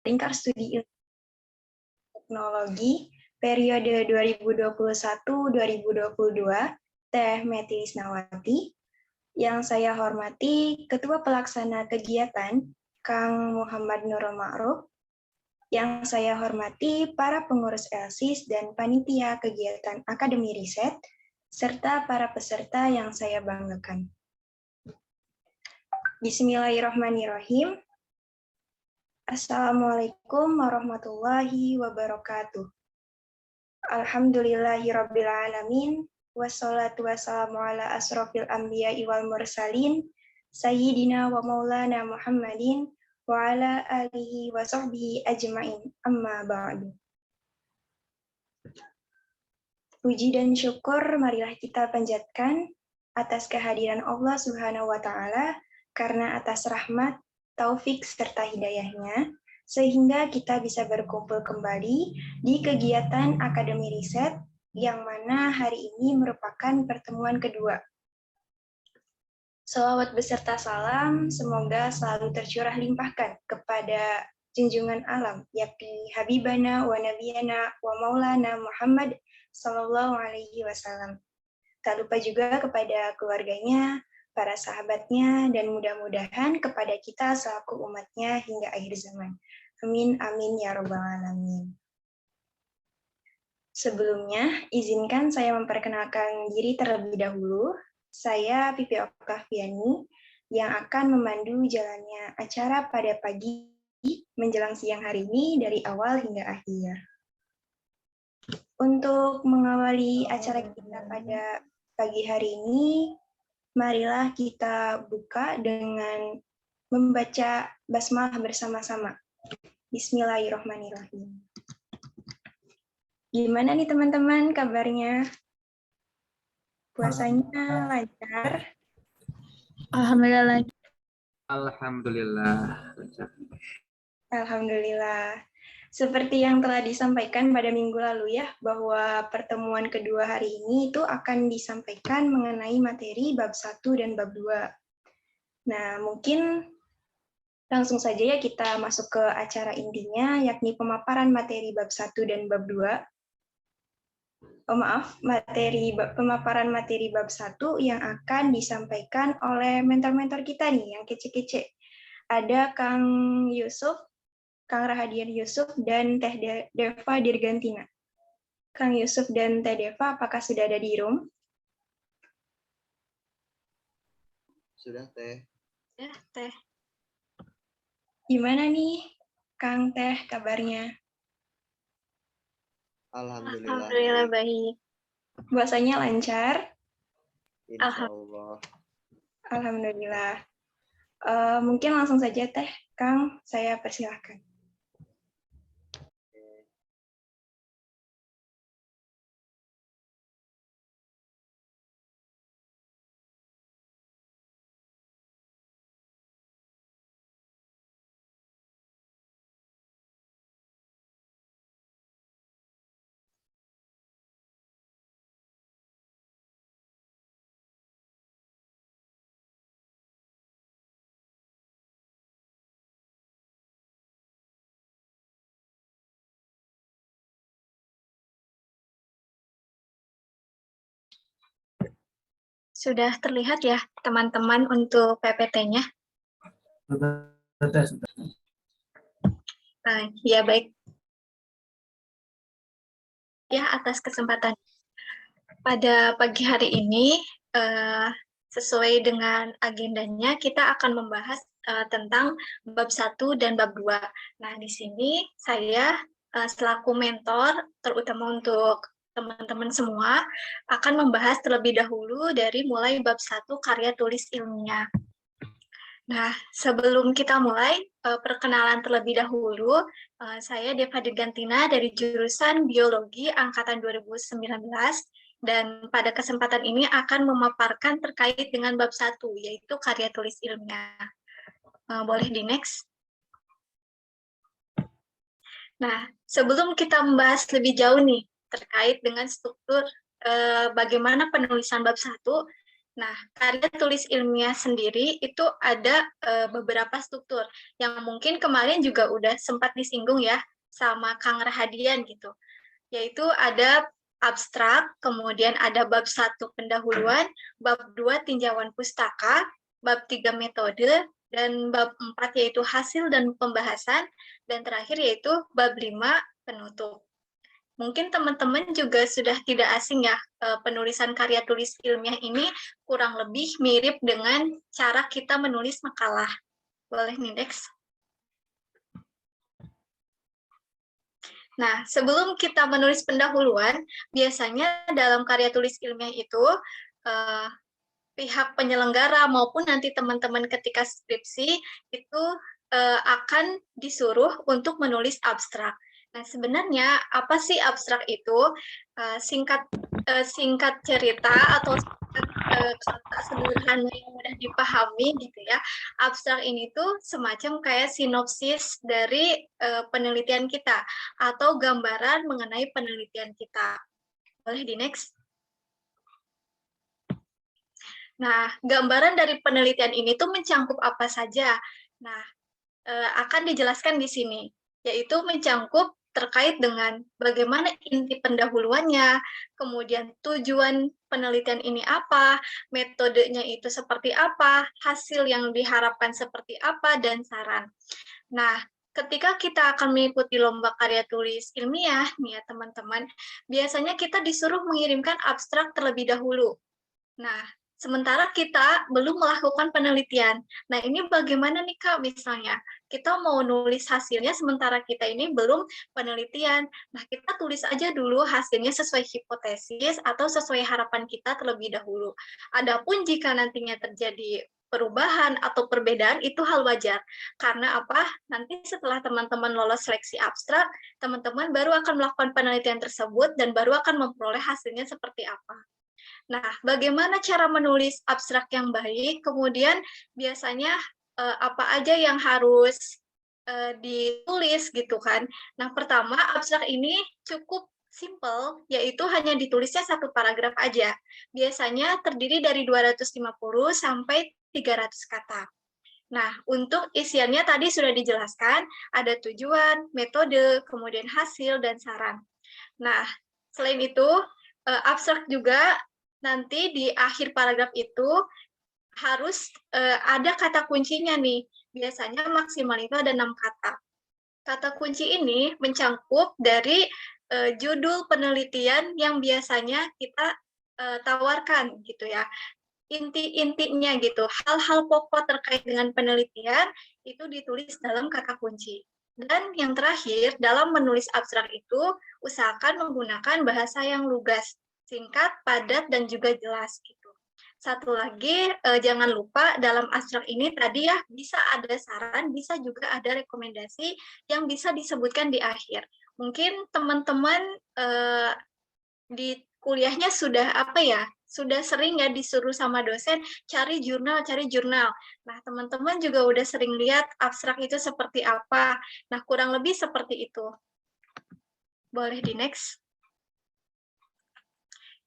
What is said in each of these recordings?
Lingkar Studi Ilmu Teknologi periode 2021-2022, Teh Meti Isnawati. Yang saya hormati Ketua Pelaksana Kegiatan, Kang Muhammad Nurul Ma'ruf. Yang saya hormati para pengurus ELSIS dan panitia kegiatan Akademi Riset, serta para peserta yang saya banggakan. Bismillahirrahmanirrahim. Assalamualaikum warahmatullahi wabarakatuh. Alhamdulillahirrabbilalamin. Wassalatu wassalamu ala asrofil anbiya'i wal mursalin. Sayyidina wa maulana Muhammadin. Wa ala alihi wa sahbihi ajma'in. Amma ba'du. Puji dan syukur marilah kita panjatkan atas kehadiran Allah Subhanahu wa Ta'ala, karena atas rahmat, taufik, serta hidayahnya, sehingga kita bisa berkumpul kembali di kegiatan Akademi Riset, yang mana hari ini merupakan pertemuan kedua. Shalawat beserta salam, semoga selalu tercurah limpahkan kepada junjungan alam, yakni Habibana wa Nabiyana wa Maulana Muhammad Sallallahu Alaihi Wasallam. Tak lupa juga kepada keluarganya, para sahabatnya, dan mudah-mudahan kepada kita selaku umatnya hingga akhir zaman. Amin, amin, ya Rabbal Alamin. Sebelumnya, izinkan saya memperkenalkan diri terlebih dahulu. Saya Pipi Oktaviani, yang akan memandu jalannya acara pada pagi menjelang siang hari ini dari awal hingga akhir. Untuk mengawali acara kita pada pagi hari ini, marilah kita buka dengan membaca basmalah bersama-sama. Bismillahirrahmanirrahim. Gimana nih teman-teman kabarnya? Puasanya lancar? Alhamdulillah lancar. Alhamdulillah. Alhamdulillah. Seperti yang telah disampaikan pada minggu lalu ya, bahwa pertemuan kedua hari ini itu akan disampaikan mengenai materi bab 1 dan bab 2. Nah, mungkin langsung saja ya kita masuk ke acara intinya, yakni pemaparan materi bab 1 dan bab 2. Pemaparan materi bab 1 yang akan disampaikan oleh mentor-mentor kita nih, yang kece-kece. Ada Kang Yusuf, Kang Rahadian Yusuf, dan Teh Deva Dirgantina. Kang Yusuf dan Teh Deva, apakah sudah ada di room? Sudah, Teh. Ya, Teh. Gimana nih, Kang Teh, kabarnya? Alhamdulillah baik. Puasanya lancar? Insya Allah. Alhamdulillah. Mungkin langsung saja, Teh. Kang, saya persilahkan. Sudah terlihat ya teman-teman untuk PPT-nya? Ya baik. Ya, atas kesempatan. Pada pagi hari ini, sesuai dengan agendanya, kita akan membahas tentang bab 1 dan bab 2. Nah, di sini saya selaku mentor, terutama untuk teman-teman semua, akan membahas terlebih dahulu dari mulai bab 1 karya tulis ilmiah. Nah, sebelum kita mulai, perkenalan terlebih dahulu, saya Deva Dirgantina dari jurusan Biologi Angkatan 2019, dan pada kesempatan ini akan memaparkan terkait dengan bab 1, yaitu karya tulis ilmiah. Boleh di next? Nah, sebelum kita membahas lebih jauh nih, terkait dengan struktur bagaimana penulisan bab 1, Nah, karya tulis ilmiah sendiri itu ada beberapa struktur yang mungkin kemarin juga udah sempat disinggung ya sama Kang Rahadian gitu. Yaitu ada abstrak, kemudian ada bab 1 pendahuluan, bab 2 tinjauan pustaka, bab 3 metode, dan bab 4 yaitu hasil dan pembahasan, dan terakhir yaitu bab 5 penutup. Mungkin teman-teman juga sudah tidak asing ya, penulisan karya tulis ilmiah ini kurang lebih mirip dengan cara kita menulis makalah. Boleh nih, Dex? Nah, sebelum kita menulis pendahuluan, biasanya dalam karya tulis ilmiah itu, pihak penyelenggara maupun nanti teman-teman ketika skripsi itu akan disuruh untuk menulis abstrak. Nah, sebenarnya apa sih abstrak itu? Singkat cerita atau kata sederhana yang mudah dipahami gitu ya. Abstrak ini tuh semacam kayak sinopsis dari penelitian kita atau gambaran mengenai penelitian kita. Boleh di next? Nah, gambaran dari penelitian ini tuh mencangkup apa saja? Nah, akan dijelaskan di sini, yaitu mencangkup terkait dengan bagaimana inti pendahuluannya, kemudian tujuan penelitian ini apa, metodenya itu seperti apa, hasil yang diharapkan seperti apa, dan saran. Nah, ketika kita akan mengikuti lomba karya tulis ilmiah, nih ya teman-teman, biasanya kita disuruh mengirimkan abstrak terlebih dahulu. Nah, sementara kita belum melakukan penelitian. Nah, ini bagaimana nih Kak misalnya? Kita mau nulis hasilnya sementara kita ini belum penelitian. Nah, kita tulis aja dulu hasilnya sesuai hipotesis atau sesuai harapan kita terlebih dahulu. Adapun jika nantinya terjadi perubahan atau perbedaan itu hal wajar. Karena apa? Nanti setelah teman-teman lolos seleksi abstrak, teman-teman baru akan melakukan penelitian tersebut dan baru akan memperoleh hasilnya seperti apa. Nah, bagaimana cara menulis abstrak yang baik? Kemudian biasanya apa aja yang harus ditulis gitu kan? Nah, pertama abstrak ini cukup simple, yaitu hanya ditulisnya satu paragraf aja. Biasanya terdiri dari 250 sampai 300 kata. Nah, untuk isiannya tadi sudah dijelaskan, ada tujuan, metode, kemudian hasil, dan saran. Nah, selain itu, abstrak juga nanti di akhir paragraf itu harus ada kata kuncinya nih. Biasanya maksimal itu ada 6 kata. Kata kunci ini mencangkup dari judul penelitian yang biasanya kita tawarkan gitu ya. Inti-intinya gitu, hal-hal pokok terkait dengan penelitian itu ditulis dalam kata kunci. Dan yang terakhir, dalam menulis abstrak itu, usahakan menggunakan bahasa yang lugas, singkat, padat, dan juga jelas gitu. Satu lagi, jangan lupa dalam abstrak ini tadi ya, bisa ada saran, bisa juga ada rekomendasi yang bisa disebutkan di akhir. Mungkin teman-teman di kuliahnya sudah apa ya, sudah sering ya disuruh sama dosen cari jurnal. Nah, teman-teman juga udah sering lihat abstrak itu seperti apa. Nah, kurang lebih seperti itu. Boleh di next.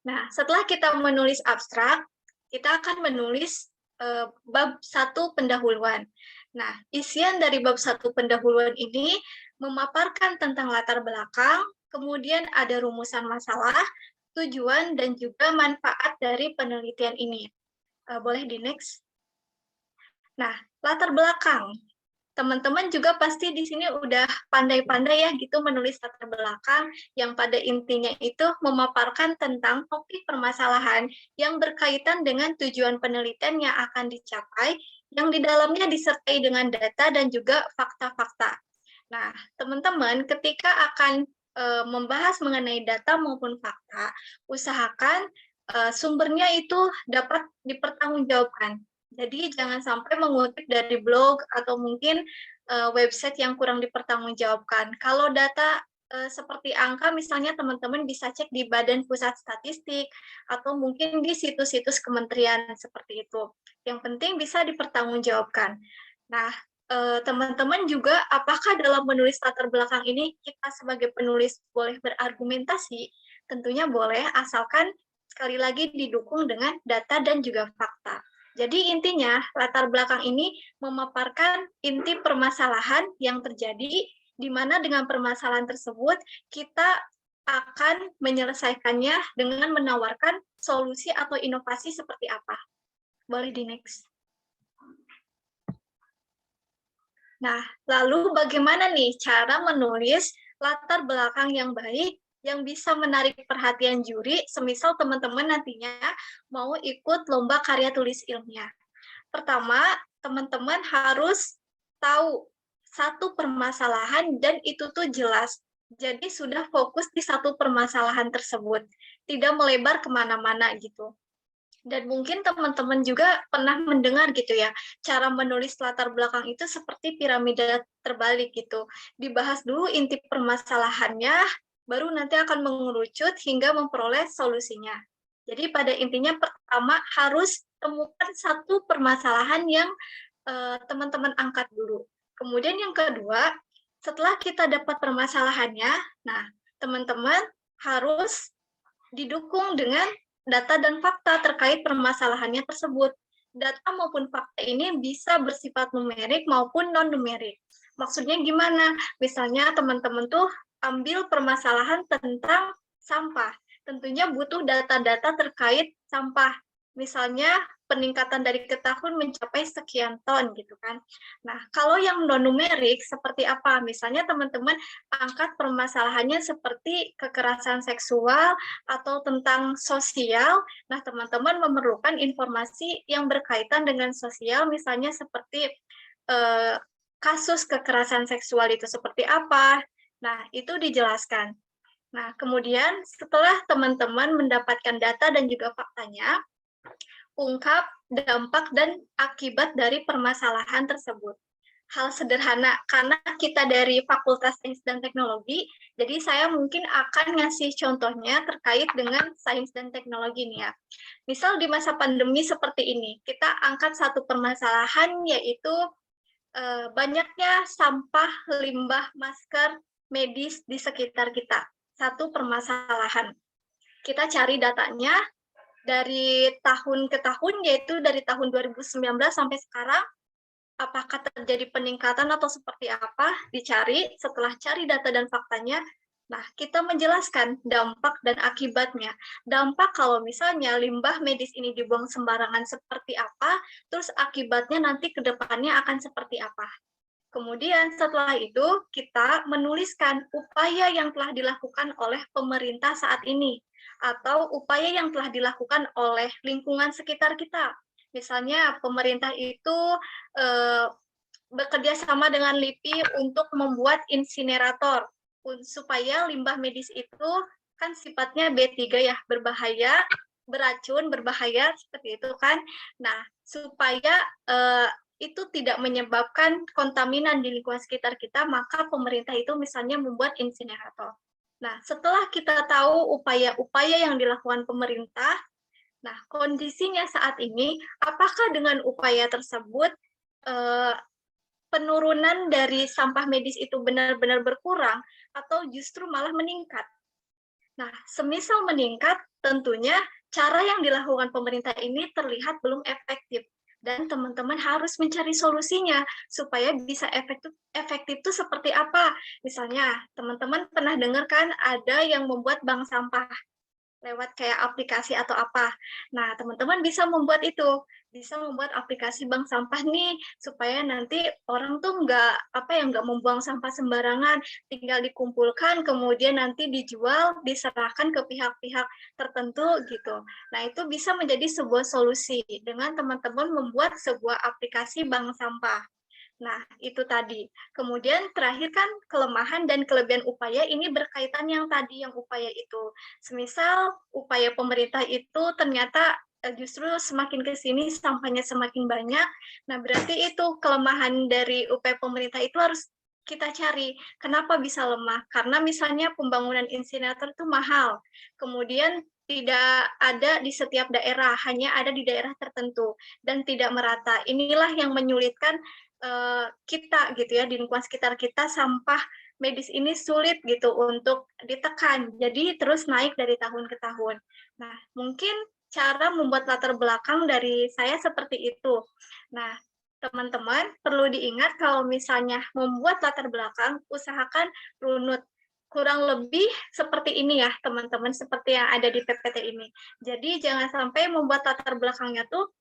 Nah, setelah kita menulis abstrak, kita akan menulis bab 1 pendahuluan. Nah, isian dari bab 1 pendahuluan ini memaparkan tentang latar belakang, kemudian ada rumusan masalah, tujuan, dan juga manfaat dari penelitian ini. Boleh di next. Nah, latar belakang. Teman-teman juga pasti di sini udah pandai-pandai ya gitu menulis latar belakang yang pada intinya itu memaparkan tentang topik permasalahan yang berkaitan dengan tujuan penelitian yang akan dicapai, yang di dalamnya disertai dengan data dan juga fakta-fakta. Nah, teman-teman ketika akan membahas mengenai data maupun fakta, usahakan sumbernya itu dapat dipertanggungjawabkan. Jadi jangan sampai mengutip dari blog atau mungkin website yang kurang dipertanggungjawabkan. Kalau data seperti angka, misalnya teman-teman bisa cek di Badan Pusat Statistik atau mungkin di situs-situs kementerian seperti itu. Yang penting bisa dipertanggungjawabkan. Nah, teman-teman juga apakah dalam menulis latar belakang ini kita sebagai penulis boleh berargumentasi? Tentunya boleh, asalkan sekali lagi didukung dengan data dan juga fakta. Jadi intinya latar belakang ini memaparkan inti permasalahan yang terjadi, di mana dengan permasalahan tersebut kita akan menyelesaikannya dengan menawarkan solusi atau inovasi seperti apa. Boleh di next. Nah, lalu bagaimana nih cara menulis latar belakang yang baik yang bisa menarik perhatian juri, semisal teman-teman nantinya mau ikut lomba karya tulis ilmiah. Pertama, teman-teman harus tahu satu permasalahan dan itu tuh jelas. Jadi sudah fokus di satu permasalahan tersebut, tidak melebar kemana-mana gitu. Dan mungkin teman-teman juga pernah mendengar gitu ya, cara menulis latar belakang itu seperti piramida terbalik gitu. Dibahas dulu inti permasalahannya, baru nanti akan mengerucut hingga memperoleh solusinya. Jadi pada intinya pertama harus temukan satu permasalahan yang teman-teman angkat dulu. Kemudian yang kedua, setelah kita dapat permasalahannya, nah teman-teman harus didukung dengan data dan fakta terkait permasalahannya tersebut. Data maupun fakta ini bisa bersifat numerik maupun non-numerik. Maksudnya gimana? Misalnya teman-teman tuh ambil permasalahan tentang sampah. Tentunya butuh data-data terkait sampah. Misalnya peningkatan dari ke tahun mencapai sekian ton gitu kan. Nah, kalau yang non-numerik seperti apa? Misalnya teman-teman angkat permasalahannya seperti kekerasan seksual atau tentang sosial. Nah, teman-teman memerlukan informasi yang berkaitan dengan sosial, misalnya seperti kasus kekerasan seksual itu seperti apa. Nah, itu dijelaskan. Nah, kemudian setelah teman-teman mendapatkan data dan juga faktanya, ungkap dampak dan akibat dari permasalahan tersebut. Hal sederhana, karena kita dari Fakultas Sains dan Teknologi, jadi saya mungkin akan ngasih contohnya terkait dengan sains dan teknologi nih ya. Misal di masa pandemi seperti ini, kita angkat satu permasalahan yaitu banyaknya sampah, limbah, masker, medis di sekitar kita. Satu permasalahan. Kita cari datanya dari tahun ke tahun, yaitu dari tahun 2019 sampai sekarang, apakah terjadi peningkatan atau seperti apa, dicari. Setelah cari data dan faktanya, nah kita menjelaskan dampak dan akibatnya. Dampak kalau misalnya limbah medis ini dibuang sembarangan seperti apa, terus akibatnya nanti ke depannya akan seperti apa. Kemudian setelah itu kita menuliskan upaya yang telah dilakukan oleh pemerintah saat ini atau upaya yang telah dilakukan oleh lingkungan sekitar kita. Misalnya pemerintah itu bekerja sama dengan LIPI untuk membuat insinerator supaya limbah medis itu kan sifatnya B3 ya, berbahaya, beracun, berbahaya seperti itu kan. Nah, supaya itu tidak menyebabkan kontaminan di lingkungan sekitar kita, maka pemerintah itu misalnya membuat insinerator. Nah, setelah kita tahu upaya-upaya yang dilakukan pemerintah, nah kondisinya saat ini, apakah dengan upaya tersebut penurunan dari sampah medis itu benar-benar berkurang atau justru malah meningkat? Nah, semisal meningkat, tentunya cara yang dilakukan pemerintah ini terlihat belum efektif. Dan teman-teman harus mencari solusinya supaya bisa efektif itu seperti apa. Misalnya, teman-teman pernah dengar kan ada yang membuat bank sampah lewat kayak aplikasi atau apa. Nah, teman-teman bisa membuat itu, bisa membuat aplikasi bank sampah nih supaya nanti orang tuh nggak membuang sampah sembarangan, tinggal dikumpulkan kemudian nanti dijual, diserahkan ke pihak-pihak tertentu gitu. Nah, itu bisa menjadi sebuah solusi dengan teman-teman membuat sebuah aplikasi bank sampah. Nah, itu tadi. Kemudian terakhir kan kelemahan dan kelebihan upaya ini berkaitan yang tadi, yang upaya itu. Semisal upaya pemerintah itu ternyata justru semakin ke sini sampahnya semakin banyak. Nah, berarti itu kelemahan dari upaya pemerintah itu harus kita cari. Kenapa bisa lemah? Karena misalnya pembangunan insinerator itu mahal. Kemudian tidak ada di setiap daerah, hanya ada di daerah tertentu dan tidak merata. Inilah yang menyulitkan kita gitu ya, di lingkungan sekitar kita sampah medis ini sulit gitu untuk ditekan, jadi terus naik dari tahun ke tahun. Nah, mungkin cara membuat latar belakang dari saya seperti itu. Nah, teman-teman perlu diingat kalau misalnya membuat latar belakang, usahakan runut. Kurang lebih seperti ini ya, teman-teman, seperti yang ada di PPT ini. Jadi jangan sampai membuat latar belakangnya tuh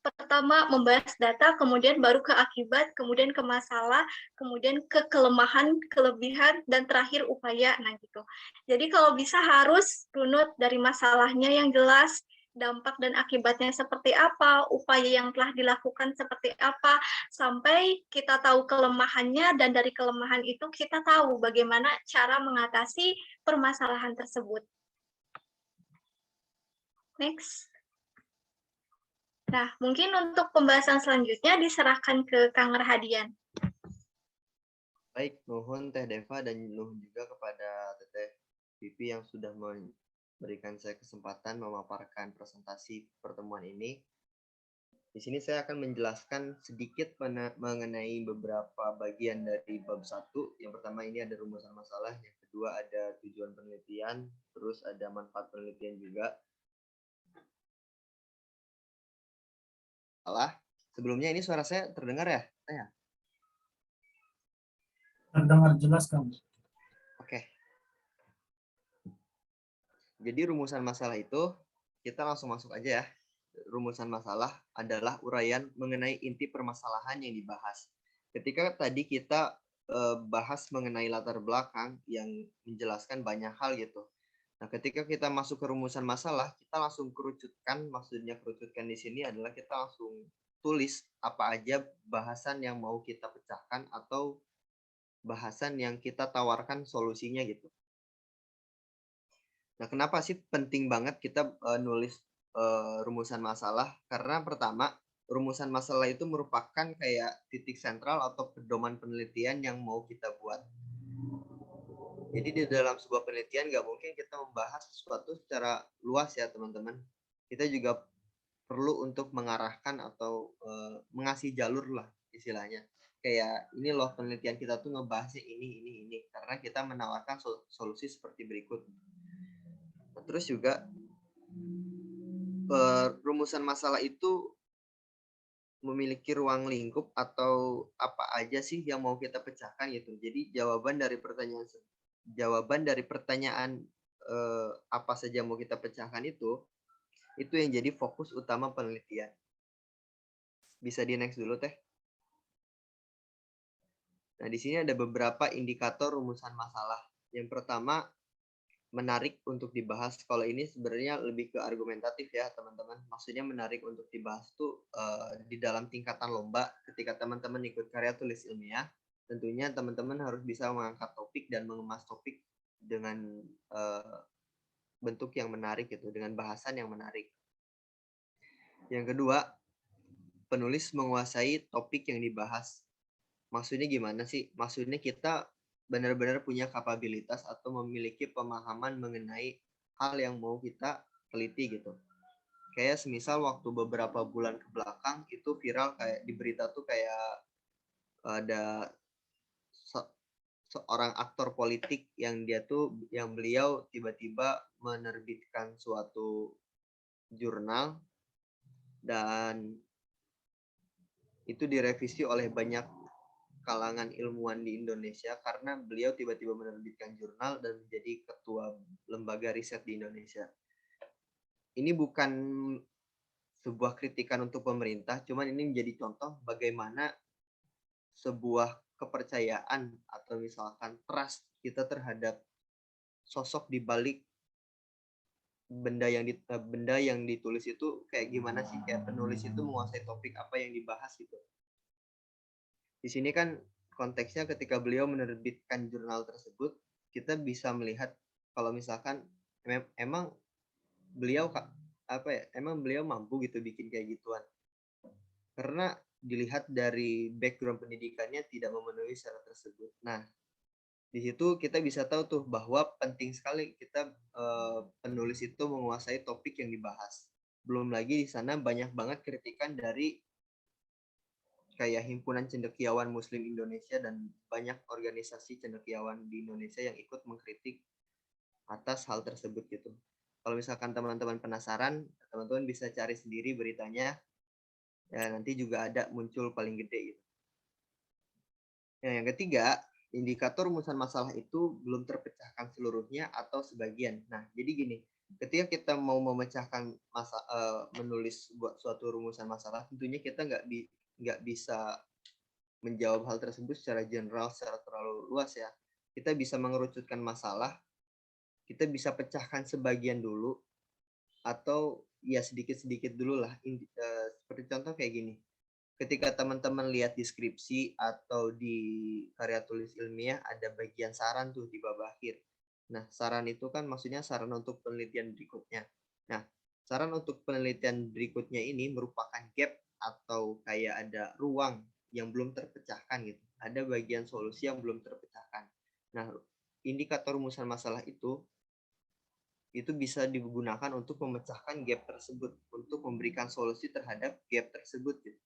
pertama membahas data, kemudian baru ke akibat, kemudian ke masalah, kemudian ke kelemahan, kelebihan, dan terakhir upaya. Nah gitu. Jadi kalau bisa harus runut dari masalahnya yang jelas, dampak dan akibatnya seperti apa, upaya yang telah dilakukan seperti apa, sampai kita tahu kelemahannya, dan dari kelemahan itu kita tahu bagaimana cara mengatasi permasalahan tersebut. Next. Nah, mungkin untuk pembahasan selanjutnya diserahkan ke Kang Rahadian. Baik, nuhun Teh Deva dan nuhun juga kepada Teteh Pipi yang sudah memberikan saya kesempatan memaparkan presentasi pertemuan ini. Di sini saya akan menjelaskan sedikit mengenai beberapa bagian dari bab 1. Yang pertama ini ada rumusan masalah, yang kedua ada tujuan penelitian, terus ada manfaat penelitian juga. Sebelumnya ini suara saya terdengar ya? Terdengar jelas, Kang. Oke. Jadi rumusan masalah itu kita langsung masuk aja ya. Rumusan masalah adalah uraian mengenai inti permasalahan yang dibahas. Ketika tadi kita bahas mengenai latar belakang yang menjelaskan banyak hal gitu. Nah, ketika kita masuk ke rumusan masalah, kita langsung kerucutkan. Maksudnya kerucutkan di sini adalah kita langsung tulis apa aja bahasan yang mau kita pecahkan atau bahasan yang kita tawarkan solusinya gitu. Nah, kenapa sih penting banget kita nulis rumusan masalah? Karena pertama, rumusan masalah itu merupakan kayak titik sentral atau pedoman penelitian yang mau kita buat. Jadi di dalam sebuah penelitian nggak mungkin kita membahas sesuatu secara luas ya teman-teman. Kita juga perlu untuk mengarahkan atau mengasih jalur lah istilahnya. Kayak ini loh penelitian kita tuh ngebahasnya ini. Karena kita menawarkan solusi seperti berikut. Terus juga rumusan masalah itu memiliki ruang lingkup atau apa aja sih yang mau kita pecahkan gitu. Jadi jawaban dari pertanyaan apa saja mau kita pecahkan itu yang jadi fokus utama penelitian. Bisa di next dulu Teh. Nah, di sini ada beberapa indikator rumusan masalah. Yang pertama, menarik untuk dibahas. Kalau ini sebenarnya lebih ke argumentatif ya teman-teman. Maksudnya menarik untuk dibahas tuh di dalam tingkatan lomba. Ketika teman-teman ikut karya tulis ilmiah, tentunya teman-teman harus bisa mengangkat topik dan mengemas topik dengan bentuk yang menarik gitu, dengan bahasan yang menarik. Yang kedua, penulis menguasai topik yang dibahas. Maksudnya gimana sih? Maksudnya kita benar-benar punya kapabilitas atau memiliki pemahaman mengenai hal yang mau kita teliti gitu. Kayak semisal waktu beberapa bulan ke belakang itu viral kayak di berita tuh kayak ada seorang aktor politik yang beliau tiba-tiba menerbitkan suatu jurnal dan itu direvisi oleh banyak kalangan ilmuwan di Indonesia karena beliau tiba-tiba menerbitkan jurnal dan menjadi ketua lembaga riset di Indonesia. Ini bukan sebuah kritikan untuk pemerintah, cuman ini menjadi contoh bagaimana sebuah kepercayaan atau misalkan trust kita terhadap sosok di balik benda yang ditulis itu kayak gimana sih, kayak penulis itu menguasai topik apa yang dibahas gitu. Di sini kan konteksnya ketika beliau menerbitkan jurnal tersebut, kita bisa melihat kalau misalkan emang beliau mampu gitu bikin kayak gituan. Karena dilihat dari background pendidikannya tidak memenuhi syarat tersebut. Nah, di situ kita bisa tahu tuh bahwa penting sekali kita penulis itu menguasai topik yang dibahas. Belum lagi di sana banyak banget kritikan dari kayak Himpunan Cendekiawan Muslim Indonesia dan banyak organisasi cendekiawan di Indonesia yang ikut mengkritik atas hal tersebut gitu. Kalau misalkan teman-teman penasaran, teman-teman bisa cari sendiri beritanya. Ya, nanti juga ada muncul paling gede gitu. Yang ketiga, indikator rumusan masalah itu belum terpecahkan seluruhnya atau sebagian. Nah, jadi gini, ketika kita mau memecahkan menulis buat suatu rumusan masalah, tentunya kita nggak bisa menjawab hal tersebut secara general, secara terlalu luas ya. Kita bisa mengerucutkan masalah, kita bisa pecahkan sebagian dulu, atau ya sedikit-sedikit dulu lah. Seperti contoh kayak gini, ketika teman-teman lihat deskripsi atau di karya tulis ilmiah ada bagian saran tuh di bab akhir. Nah, saran itu kan maksudnya saran untuk penelitian berikutnya. Nah, saran untuk penelitian berikutnya ini merupakan gap atau kayak ada ruang yang belum terpecahkan gitu. Ada bagian solusi yang belum terpecahkan. Nah, indikator rumusan masalah itu bisa digunakan untuk memecahkan gap tersebut, untuk memberikan solusi terhadap gap tersebut gitu.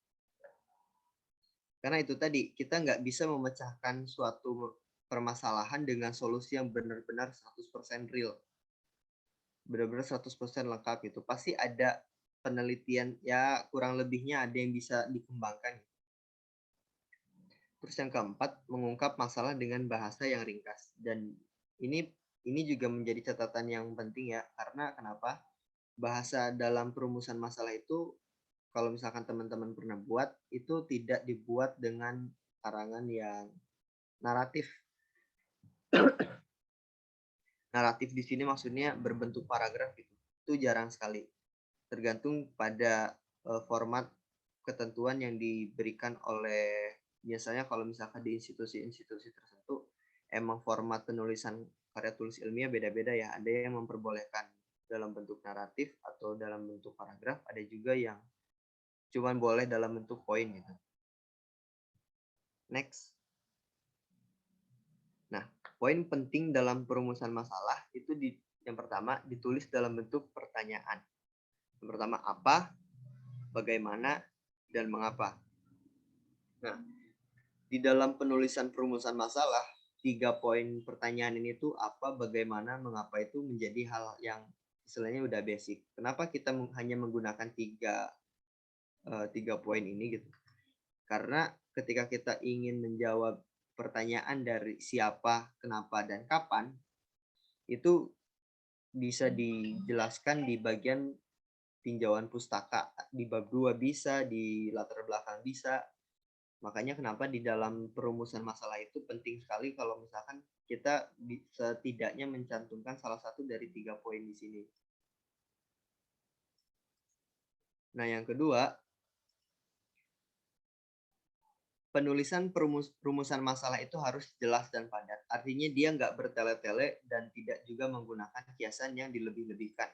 Karena itu tadi, kita nggak bisa memecahkan suatu permasalahan dengan solusi yang benar-benar 100% real. Benar-benar 100% lengkap gitu. Pasti ada penelitian, ya kurang lebihnya ada yang bisa dikembangkan. Terus yang keempat, mengungkap masalah dengan bahasa yang ringkas. Dan ini juga menjadi catatan yang penting ya, karena kenapa? Bahasa dalam perumusan masalah itu, kalau misalkan teman-teman pernah buat, itu tidak dibuat dengan karangan yang naratif. Naratif di sini maksudnya berbentuk paragraf gitu. Itu jarang sekali. Tergantung pada format ketentuan yang diberikan oleh, biasanya kalau misalkan di institusi-institusi tertentu, emang format penulisan karya tulis ilmiah beda-beda ya. Ada yang memperbolehkan dalam bentuk naratif atau dalam bentuk paragraf, ada juga yang cuman boleh dalam bentuk poin gitu. Next. Nah, poin penting dalam perumusan masalah itu yang pertama ditulis dalam bentuk pertanyaan. Yang pertama apa, bagaimana, dan mengapa. Nah, di dalam penulisan perumusan masalah, 3 poin pertanyaan ini tuh apa, bagaimana, mengapa itu menjadi hal yang istilahnya udah basic. Kenapa kita hanya menggunakan 3 poin ini gitu? Karena ketika kita ingin menjawab pertanyaan dari siapa, kenapa, dan kapan, itu bisa dijelaskan di bagian tinjauan pustaka. Di bab 2 bisa, di latar belakang bisa. Makanya kenapa di dalam perumusan masalah itu penting sekali kalau misalkan kita setidaknya mencantumkan salah satu dari 3 poin di sini. Nah, yang kedua, penulisan rumusan masalah itu harus jelas dan padat. Artinya dia nggak bertele-tele dan tidak juga menggunakan kiasan yang dilebih-lebihkan.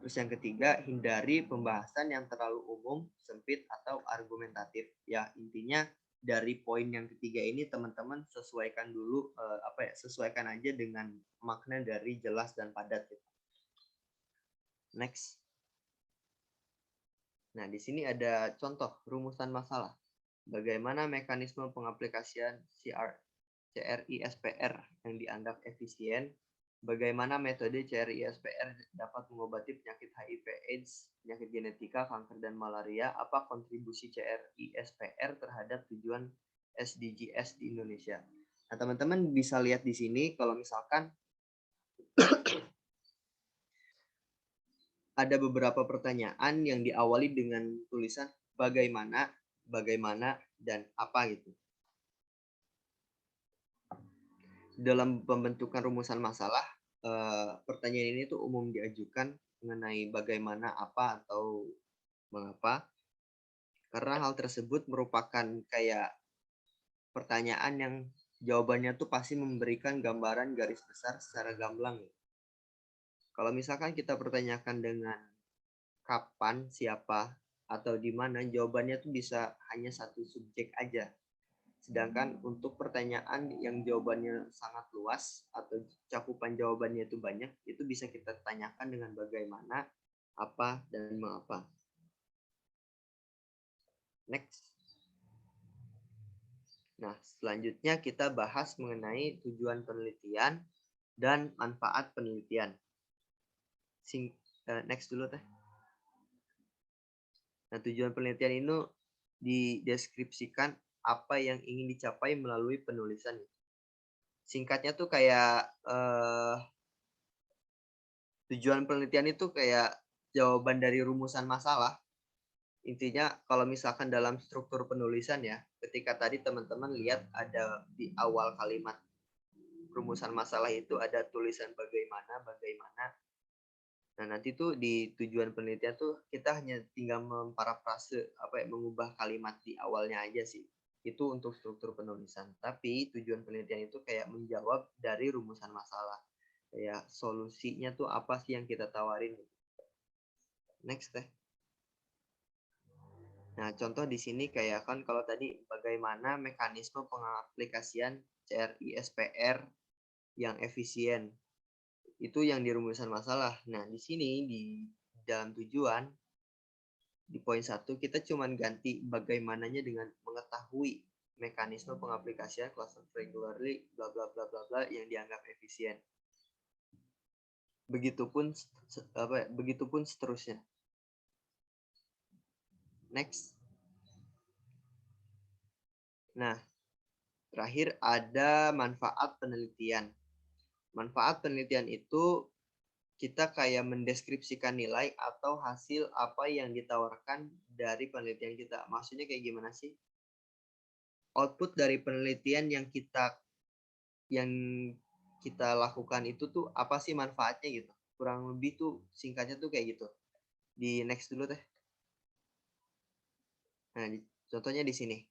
Terus yang ketiga, hindari pembahasan yang terlalu umum, sempit, atau argumentatif. Ya, intinya dari poin yang ketiga ini teman-teman sesuaikan dulu, sesuaikan aja dengan makna dari jelas dan padat. Next. Nah, di sini ada contoh rumusan masalah. Bagaimana mekanisme pengaplikasian CRI-SPR yang dianggap efisien? Bagaimana metode CRI-SPR dapat mengobati penyakit HIV/AIDS, penyakit genetika, kanker, dan malaria? Apa kontribusi CRI-SPR terhadap tujuan SDGs di Indonesia? Nah, teman-teman bisa lihat di sini kalau misalkan ada beberapa pertanyaan yang diawali dengan tulisan bagaimana, dan apa gitu. Dalam pembentukan rumusan masalah, pertanyaan ini tuh umum diajukan mengenai bagaimana, apa, atau mengapa. Karena hal tersebut merupakan kayak pertanyaan yang jawabannya tuh pasti memberikan gambaran garis besar secara gamblang. Kalau misalkan kita pertanyakan dengan kapan, siapa, atau di mana, jawabannya tuh bisa hanya satu subjek aja. Sedangkan untuk pertanyaan yang jawabannya sangat luas atau cakupan jawabannya itu banyak, itu bisa kita tanyakan dengan bagaimana, apa, dan mengapa. Next. Nah, selanjutnya kita bahas mengenai tujuan penelitian dan manfaat penelitian. Next dulu teh. Nah, tujuan penelitian ini dideskripsikan apa yang ingin dicapai melalui penulisan. Singkatnya tuh kayak tujuan penelitian itu kayak jawaban dari rumusan masalah. Intinya kalau misalkan dalam struktur penulisan ya, ketika tadi teman-teman lihat ada di awal kalimat rumusan masalah itu ada tulisan bagaimana. Nah, nanti tuh di tujuan penelitian tuh kita hanya tinggal memparafrase mengubah kalimat di awalnya aja sih. Itu untuk struktur penulisan. Tapi tujuan penelitian itu kayak menjawab dari rumusan masalah. Kayak solusinya tuh apa sih yang kita tawarin. Next teh. Nah, contoh di sini kayak kan kalau tadi bagaimana mekanisme pengaplikasian CRI SPR yang efisien. Itu yang di rumusan masalah. Nah, di sini di dalam tujuan di poin 1 kita cuman ganti bagaimananya dengan mengetahui mekanisme pengaplikasian cluster regularly bla bla bla bla bla yang dianggap efisien. Begitupun seterusnya. Next. Nah, terakhir ada manfaat penelitian. Manfaat penelitian itu kita kayak mendeskripsikan nilai atau hasil apa yang ditawarkan dari penelitian kita. Maksudnya kayak gimana sih? Output dari penelitian yang kita lakukan itu tuh apa sih manfaatnya gitu. Kurang lebih tuh singkatnya tuh kayak gitu. Di next dulu teh. Nah, contohnya di sini.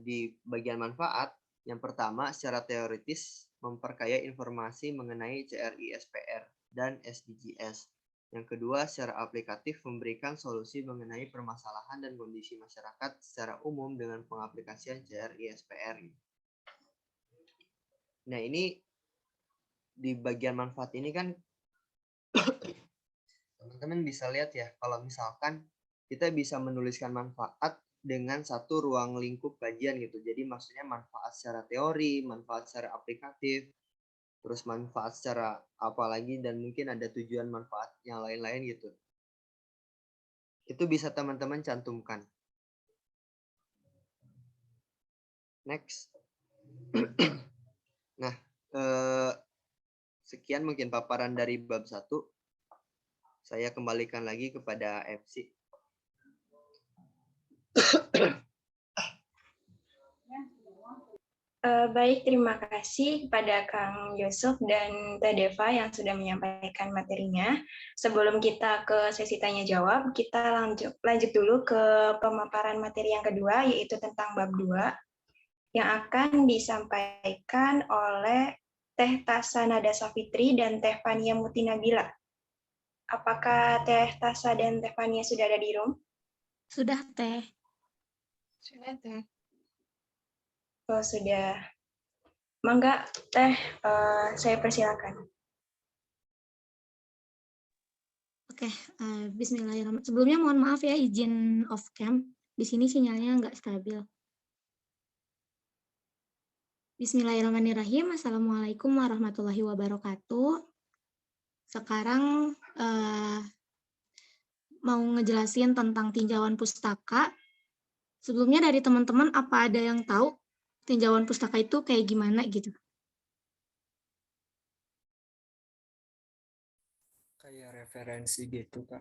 Di bagian manfaat, yang pertama secara teoritis memperkaya informasi mengenai CRI SPR dan SDGs. Yang kedua secara aplikatif memberikan solusi mengenai permasalahan dan kondisi masyarakat secara umum dengan pengaplikasian CRI SPR. Nah, ini di bagian manfaat ini kan teman-teman bisa lihat ya, kalau misalkan kita bisa menuliskan manfaat dengan satu ruang lingkup kajian gitu. Jadi maksudnya manfaat secara teori, manfaat secara aplikatif, terus manfaat secara apa lagi, dan mungkin ada tujuan manfaat yang lain-lain gitu. Itu bisa teman-teman cantumkan. Next. Nah, sekian mungkin paparan dari bab 1. Saya kembalikan lagi kepada MC. Baik, terima kasih kepada Kang Yusuf dan Teh Deva yang sudah menyampaikan materinya. Sebelum kita ke sesi tanya jawab, kita lanjut dulu ke pemaparan materi yang kedua, yaitu tentang bab 2, yang akan disampaikan oleh Teh Tasa Nada Safitri dan Teh Fania Mutinabila. Apakah Teh Tasa dan Teh Fania sudah ada di room? Sudah, Teh. Sudah, Teh. Oh, sudah. Mangga, Teh, saya persilakan. Oke, bismillahirrahmanirrahim. Sebelumnya mohon maaf ya, izin off cam. Di sini sinyalnya nggak stabil. Bismillahirrahmanirrahim. Assalamualaikum warahmatullahi wabarakatuh. Sekarang mau ngejelasin tentang tinjauan pustaka. Sebelumnya dari teman-teman, apa ada yang tahu tinjauan pustaka itu kayak gimana gitu? Kayak referensi gitu, Kak.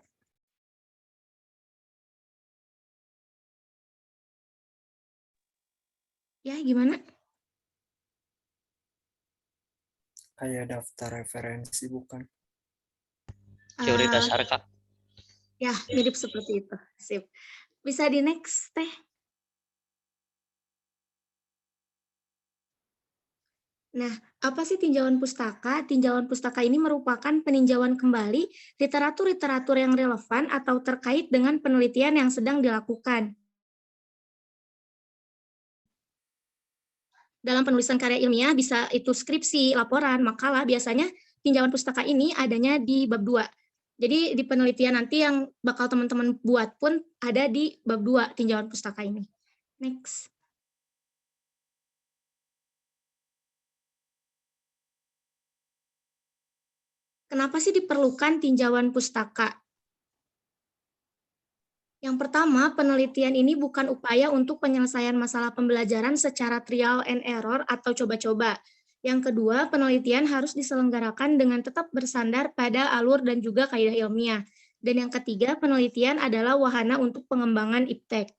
Ya, gimana? Kayak daftar referensi, bukan? Teori dasar, Kak. Ya, mirip seperti itu. Sip. Bisa di next, Teh. Nah, apa sih tinjauan pustaka? Tinjauan pustaka ini merupakan peninjauan kembali literatur-literatur yang relevan atau terkait dengan penelitian yang sedang dilakukan. Dalam penulisan karya ilmiah, bisa itu skripsi, laporan, makalah, biasanya tinjauan pustaka ini adanya di bab 2. Jadi di penelitian nanti yang bakal teman-teman buat pun ada di bab 2 tinjauan pustaka ini. Next. Kenapa sih diperlukan tinjauan pustaka? Yang pertama, penelitian ini bukan upaya untuk penyelesaian masalah pembelajaran secara trial and error atau coba-coba. Yang kedua, penelitian harus diselenggarakan dengan tetap bersandar pada alur dan juga kaidah ilmiah. Dan yang ketiga, penelitian adalah wahana untuk pengembangan iptek.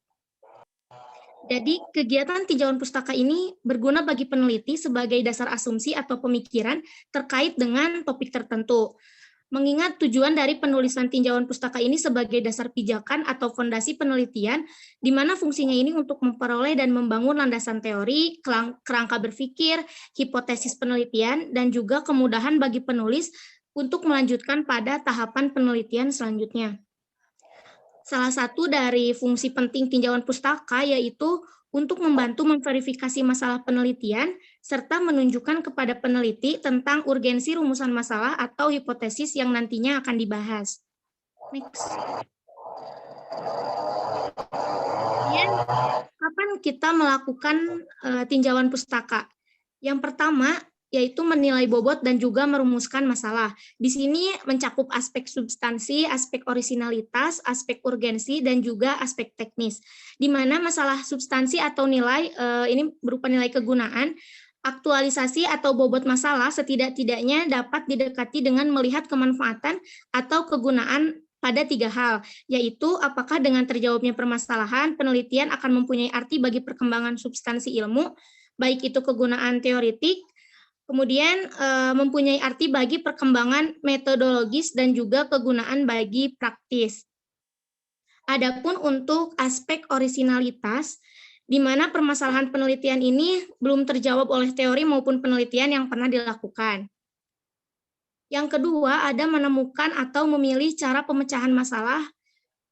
Jadi, kegiatan tinjauan pustaka ini berguna bagi peneliti sebagai dasar asumsi atau pemikiran terkait dengan topik tertentu. Mengingat tujuan dari penulisan tinjauan pustaka ini sebagai dasar pijakan atau fondasi penelitian, di mana fungsinya ini untuk memperoleh dan membangun landasan teori, kerangka berpikir, hipotesis penelitian, dan juga kemudahan bagi penulis untuk melanjutkan pada tahapan penelitian selanjutnya. Salah satu dari fungsi penting tinjauan pustaka yaitu untuk membantu memverifikasi masalah penelitian serta menunjukkan kepada peneliti tentang urgensi rumusan masalah atau hipotesis yang nantinya akan dibahas. Next. Kemudian, kapan kita melakukan tinjauan pustaka? Yang pertama, yaitu menilai bobot dan juga merumuskan masalah. Di sini mencakup aspek substansi, aspek orisinalitas, aspek urgensi, dan juga aspek teknis. Di mana masalah substansi atau nilai, ini berupa nilai kegunaan, aktualisasi atau bobot masalah setidak-tidaknya dapat didekati dengan melihat kemanfaatan atau kegunaan pada 3 hal, yaitu apakah dengan terjawabnya permasalahan, penelitian akan mempunyai arti bagi perkembangan substansi ilmu, baik itu kegunaan teoritik, kemudian mempunyai arti bagi perkembangan metodologis dan juga kegunaan bagi praktis. Adapun untuk aspek orisinalitas, di mana permasalahan penelitian ini belum terjawab oleh teori maupun penelitian yang pernah dilakukan. Yang kedua, ada menemukan atau memilih cara pemecahan masalah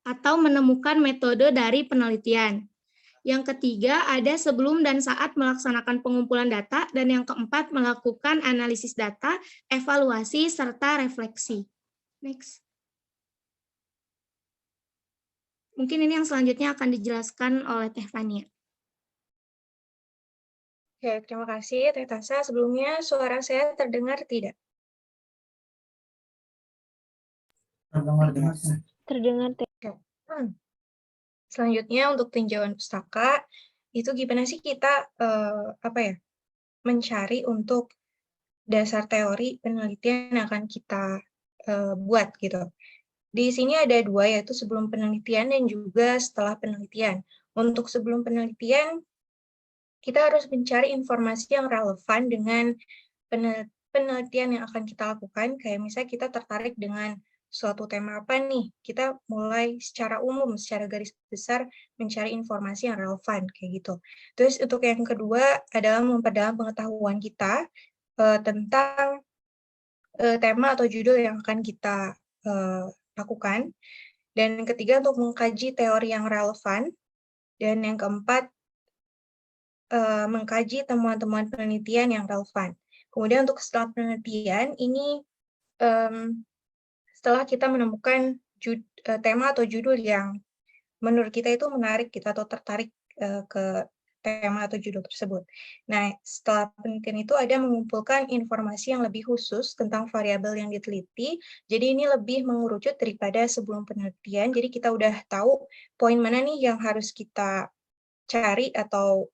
atau menemukan metode dari penelitian. Yang ketiga, ada sebelum dan saat melaksanakan pengumpulan data, dan yang keempat, melakukan analisis data, evaluasi, serta refleksi. Next. Mungkin ini yang selanjutnya akan dijelaskan oleh Teh Fania. Oke, terima kasih Teh Tasa. Sebelumnya suara saya terdengar tidak? Terdengar, Teh. Selanjutnya untuk tinjauan pustaka, itu gimana sih kita mencari untuk dasar teori penelitian yang akan kita buat gitu. Di sini ada 2, yaitu sebelum penelitian dan juga setelah penelitian. Untuk sebelum penelitian, kita harus mencari informasi yang relevan dengan penelitian yang akan kita lakukan. Kayak misalnya kita tertarik dengan suatu tema apa nih, kita mulai secara umum, secara garis besar mencari informasi yang relevan, kayak gitu. Terus untuk yang kedua adalah memperdalam pengetahuan kita tentang tema atau judul yang akan kita lakukan. Dan yang ketiga untuk mengkaji teori yang relevan. Dan yang keempat, mengkaji temuan-temuan penelitian yang relevan. Kemudian untuk setelah penelitian, ini setelah kita menemukan tema atau judul yang menurut kita itu menarik kita atau tertarik ke tema atau judul tersebut. Nah, setelah penelitian itu ada mengumpulkan informasi yang lebih khusus tentang variabel yang diteliti. Jadi ini lebih mengerucut daripada sebelum penelitian. Jadi kita udah tahu poin mana nih yang harus kita cari atau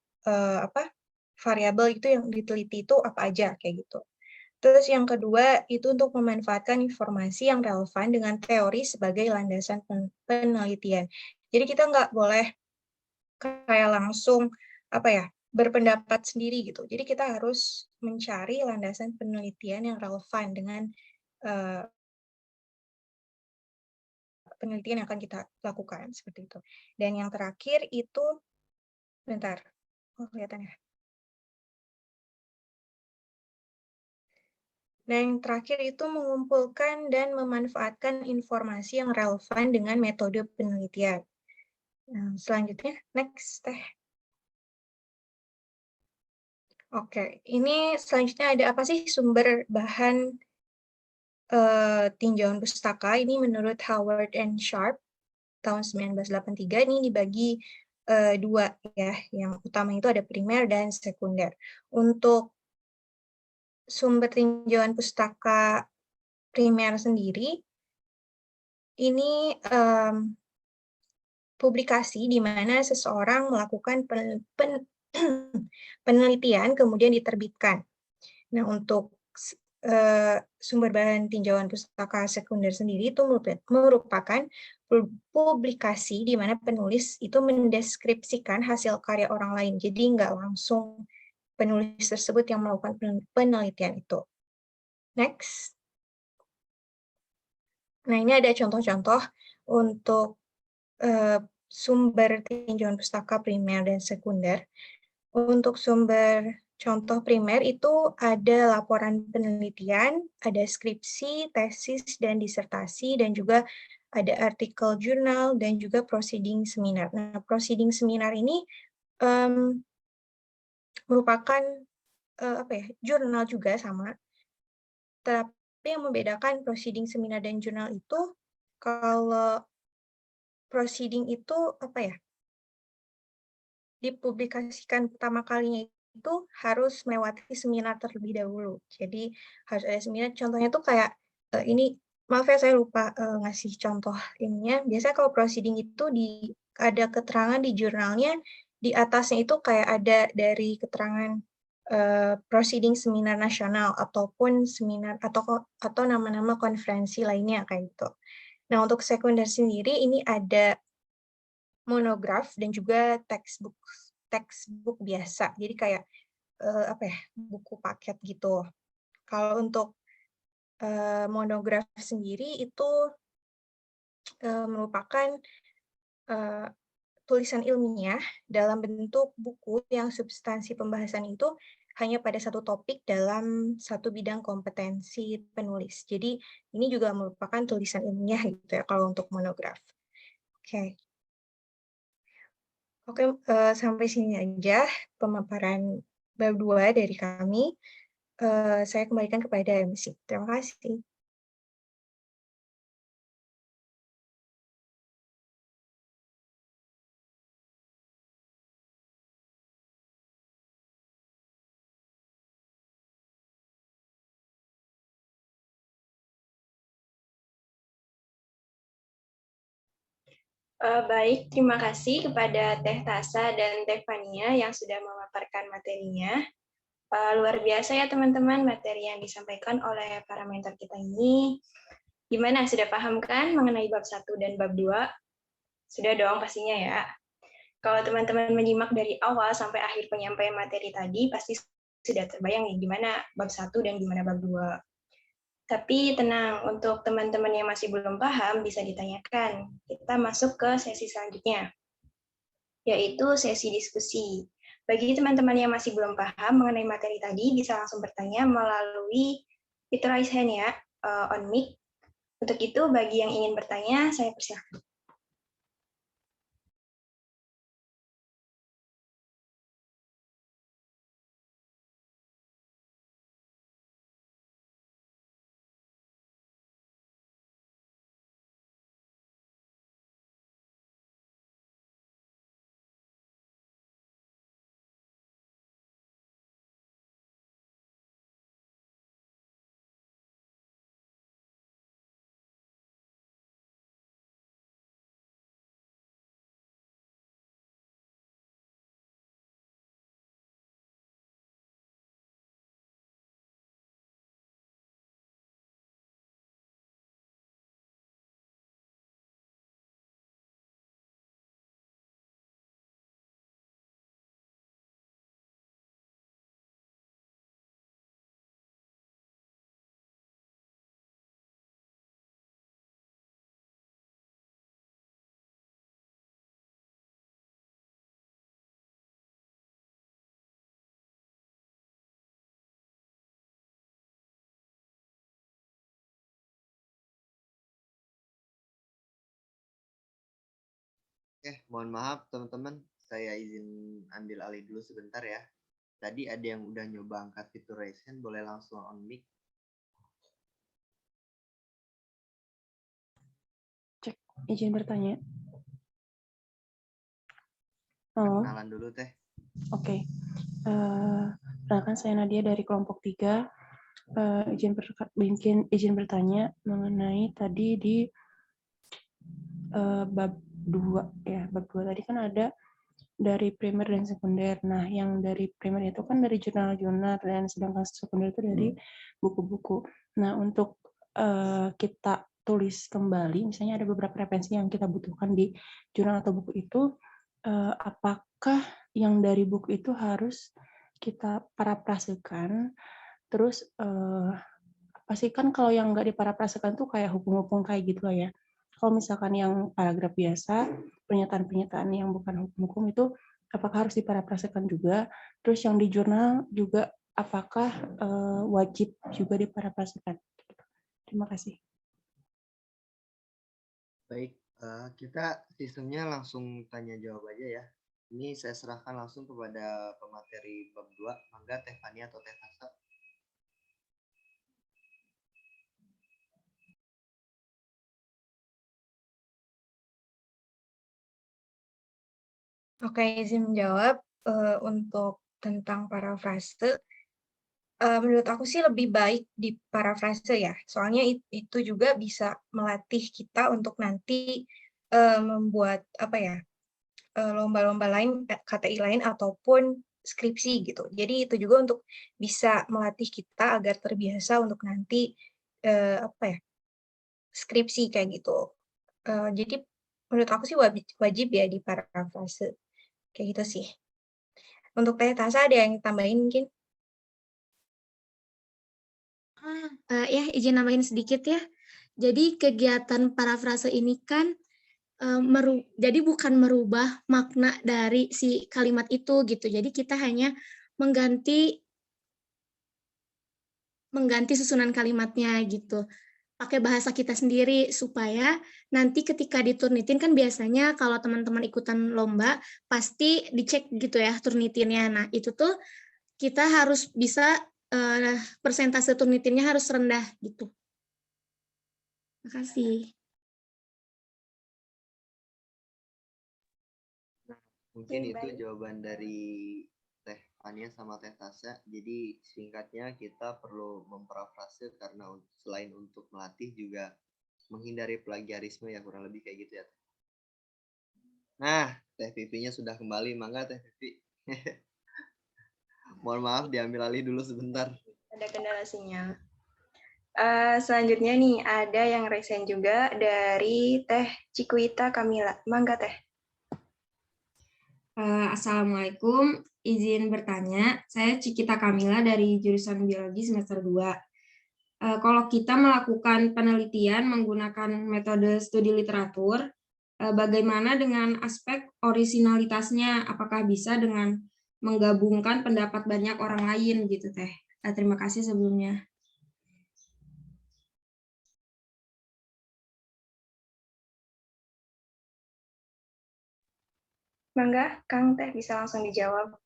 variabel itu yang diteliti itu apa aja kayak gitu. Terus yang kedua itu untuk memanfaatkan informasi yang relevan dengan teori sebagai landasan penelitian. Jadi kita nggak boleh kayak langsung berpendapat sendiri gitu. Jadi kita harus mencari landasan penelitian yang relevan dengan penelitian yang akan kita lakukan seperti itu. Dan yang terakhir itu, bentar, kelihatan ya. Nah, yang terakhir itu mengumpulkan dan memanfaatkan informasi yang relevan dengan metode penelitian. Nah, selanjutnya, next, Teh. Oke, ini selanjutnya ada apa sih sumber bahan tinjauan pustaka ini menurut Howard and Sharp tahun 1983 ini dibagi dua ya. Yang utama itu ada primer dan sekunder. Untuk sumber tinjauan pustaka primer sendiri ini publikasi di mana seseorang melakukan penelitian kemudian diterbitkan. Nah, untuk sumber bahan tinjauan pustaka sekunder sendiri itu merupakan publikasi di mana penulis itu mendeskripsikan hasil karya orang lain. Jadi nggak langsung penulis tersebut yang melakukan penelitian itu. Next. Nah, ini ada contoh-contoh untuk sumber tinjauan pustaka primer dan sekunder. Untuk sumber contoh primer itu ada laporan penelitian, ada skripsi, tesis, dan disertasi, dan juga ada artikel jurnal, dan juga proceeding seminar. Nah, proceeding seminar ini merupakan jurnal juga sama, tapi yang membedakan proceeding seminar dan jurnal itu, kalau proceeding itu dipublikasikan pertama kalinya itu harus melewati seminar terlebih dahulu. Jadi harus ada seminar. Contohnya tuh kayak ini, maaf ya saya lupa ngasih contoh ininya. Biasanya kalau proceeding itu ada keterangan di jurnalnya, di atasnya itu kayak ada dari keterangan proceeding seminar nasional ataupun seminar atau nama-nama konferensi lainnya kayak gitu. Nah, untuk sekunder sendiri ini ada monograf dan juga textbook biasa. Jadi kayak buku paket gitu. Kalau untuk monograf sendiri itu merupakan tulisan ilmiah dalam bentuk buku yang substansi pembahasan itu hanya pada satu topik dalam satu bidang kompetensi penulis. Jadi ini juga merupakan tulisan ilmiah gitu ya kalau untuk monograf. Oke. Oke, sampai sini aja pemaparan bab 2 dari kami. Saya kembalikan kepada MC. Terima kasih. Baik, terima kasih kepada Teh Tasa dan Teh Fania yang sudah memaparkan materinya. Luar biasa ya teman-teman materi yang disampaikan oleh para mentor kita ini. Gimana, sudah paham kan mengenai bab 1 dan bab 2? Sudah dong pastinya ya. Kalau teman-teman menyimak dari awal sampai akhir penyampaian materi tadi, pasti sudah terbayang nih gimana bab 1 dan gimana bab 2. Tapi tenang, untuk teman-teman yang masih belum paham bisa ditanyakan. Kita masuk ke sesi selanjutnya, yaitu sesi diskusi. Bagi teman-teman yang masih belum paham mengenai materi tadi, bisa langsung bertanya melalui fitur raise hand ya, on mic. Untuk itu, bagi yang ingin bertanya, saya persilahkan. Mohon maaf teman-teman, saya izin ambil alih dulu sebentar ya. Tadi ada yang udah nyoba angkat fitur raise hand, boleh langsung on mic. izin bertanya. Oh, Kenalan dulu Teh. oke. Perkenalkan saya Nadia dari kelompok 3. Izin bertanya mengenai tadi di bab 2 ya. Bab 2 tadi kan ada dari primer dan sekunder. Nah, yang dari primer itu kan dari jurnal-jurnal dan sedangkan sekunder itu dari buku-buku. Nah, untuk kita tulis kembali, misalnya ada beberapa referensi yang kita butuhkan di jurnal atau buku itu, apakah yang dari buku itu harus kita parafrasekan? Terus apa sih, kan kalau yang nggak diparafrasekan tuh kayak hukum-hukum kayak gitu lah ya. Kalau misalkan yang paragraf biasa, pernyataan-pernyataan yang bukan hukum-hukum itu apakah harus diparafrasekan juga? Terus yang di jurnal juga apakah wajib juga diparafrasekan? Terima kasih. Baik, kita sistemnya langsung tanya jawab aja ya. Ini saya serahkan langsung kepada pemateri bab 2. Mangga Teh Fania atau Teh Tasa. Oke, izin menjawab untuk tentang parafrase. Menurut aku sih lebih baik di parafrase ya, soalnya itu juga bisa melatih kita untuk nanti membuat apa ya, lomba-lomba lain, KTI lain ataupun skripsi gitu. Jadi itu juga untuk bisa melatih kita agar terbiasa untuk nanti apa ya, skripsi kayak gitu. Jadi menurut aku sih wajib ya di parafrase kayak gitu sih. Untuk Teh Tasa ada yang tambahin mungkin? Ya, izin nambahin sedikit ya. Jadi kegiatan parafrase ini kan jadi bukan merubah makna dari si kalimat itu gitu. Jadi kita hanya mengganti susunan kalimatnya gitu. Pakai bahasa kita sendiri supaya nanti ketika diturnitin kan biasanya kalau teman-teman ikutan lomba pasti dicek gitu ya turnitinnya. Nah, itu tuh kita harus bisa persentase turnitinnya harus rendah gitu. Terima kasih. Mungkin Oke, itu baik. jawaban dari Teh Fania sama Teh Tasa. Jadi singkatnya kita perlu memparafrase karena selain untuk melatih juga menghindari plagiarisme ya, kurang lebih kayak gitu ya. Nah, Teh Pipinya sudah kembali. Mangga Teh Pipi. Mohon maaf diambil alih dulu sebentar. Ada kendala sinyal. Selanjutnya nih, ada yang resign juga dari Teh Cikuita Kamila. Mangga Teh. Assalamualaikum, izin bertanya. Saya Cikita Kamila dari jurusan Biologi semester 2. Kalau kita melakukan penelitian menggunakan metode studi literatur, bagaimana dengan aspek orisinalitasnya? Apakah bisa dengan menggabungkan pendapat banyak orang lain gitu, Teh? Terima kasih sebelumnya. Mangga, Kang Teh bisa langsung dijawab.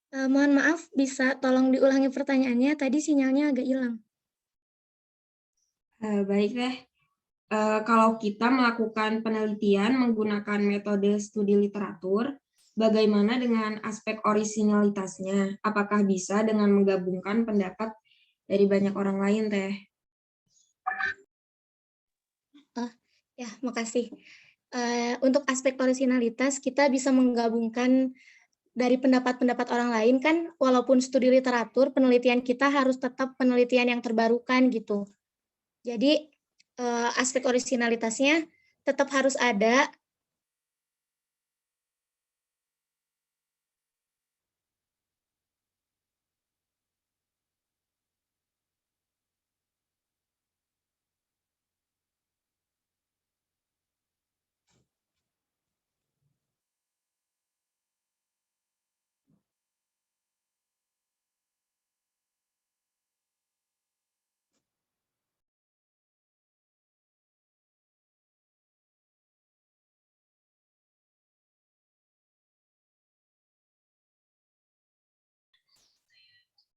Mohon maaf, bisa tolong diulangi pertanyaannya? Tadi sinyalnya agak hilang. Baik, Teh. Kalau kita melakukan penelitian menggunakan metode studi literatur, bagaimana dengan aspek orisinalitasnya? Apakah bisa dengan menggabungkan pendapat dari banyak orang lain, Teh? Ya, makasih. Untuk aspek orisinalitas, kita bisa menggabungkan dari pendapat-pendapat orang lain kan, walaupun studi literatur, penelitian kita harus tetap penelitian yang terbarukan gitu. Jadi, aspek orisinalitasnya tetap harus ada.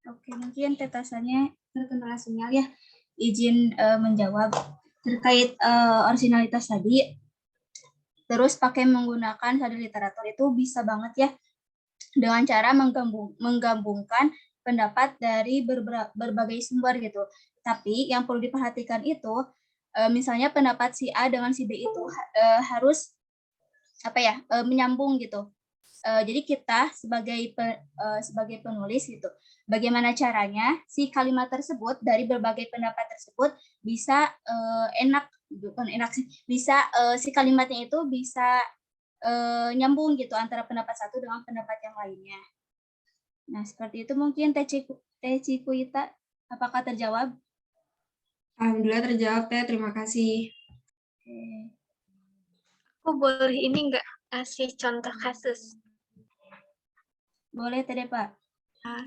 Oke, mungkin tetasannya terkenal sinyal ya. Izin menjawab terkait originalitas tadi. Terus pakai menggunakan study literatur itu bisa banget ya dengan cara menggabungkan pendapat dari berbagai sumber gitu. Tapi yang perlu diperhatikan itu misalnya pendapat si A dengan si B itu harus menyambung gitu. Jadi kita sebagai penulis gitu, bagaimana caranya si kalimat tersebut dari berbagai pendapat tersebut bisa bisa si kalimatnya itu bisa nyambung gitu antara pendapat satu dengan pendapat yang lainnya. Nah, seperti itu mungkin Teh Cikuita, apakah terjawab? Alhamdulillah terjawab, Teh. Terima kasih. Aku boleh ini nggak kasih contoh kasus? Boleh, Teh Pak. Nah,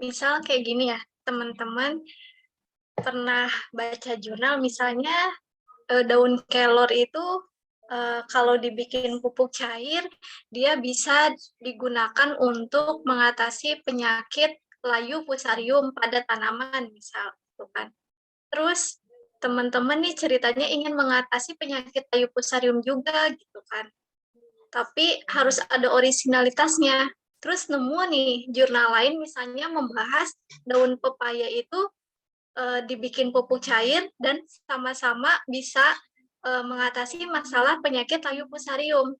misal kayak gini ya, teman-teman pernah baca jurnal misalnya daun kelor itu kalau dibikin pupuk cair, dia bisa digunakan untuk mengatasi penyakit layu fusarium pada tanaman, misal. Kan. Terus teman-teman nih ceritanya ingin mengatasi penyakit layu fusarium juga, gitu kan. Tapi harus ada originalitasnya. Terus nemu nih jurnal lain misalnya membahas daun pepaya itu dibikin pupuk cair dan sama-sama bisa mengatasi masalah penyakit layu fusarium.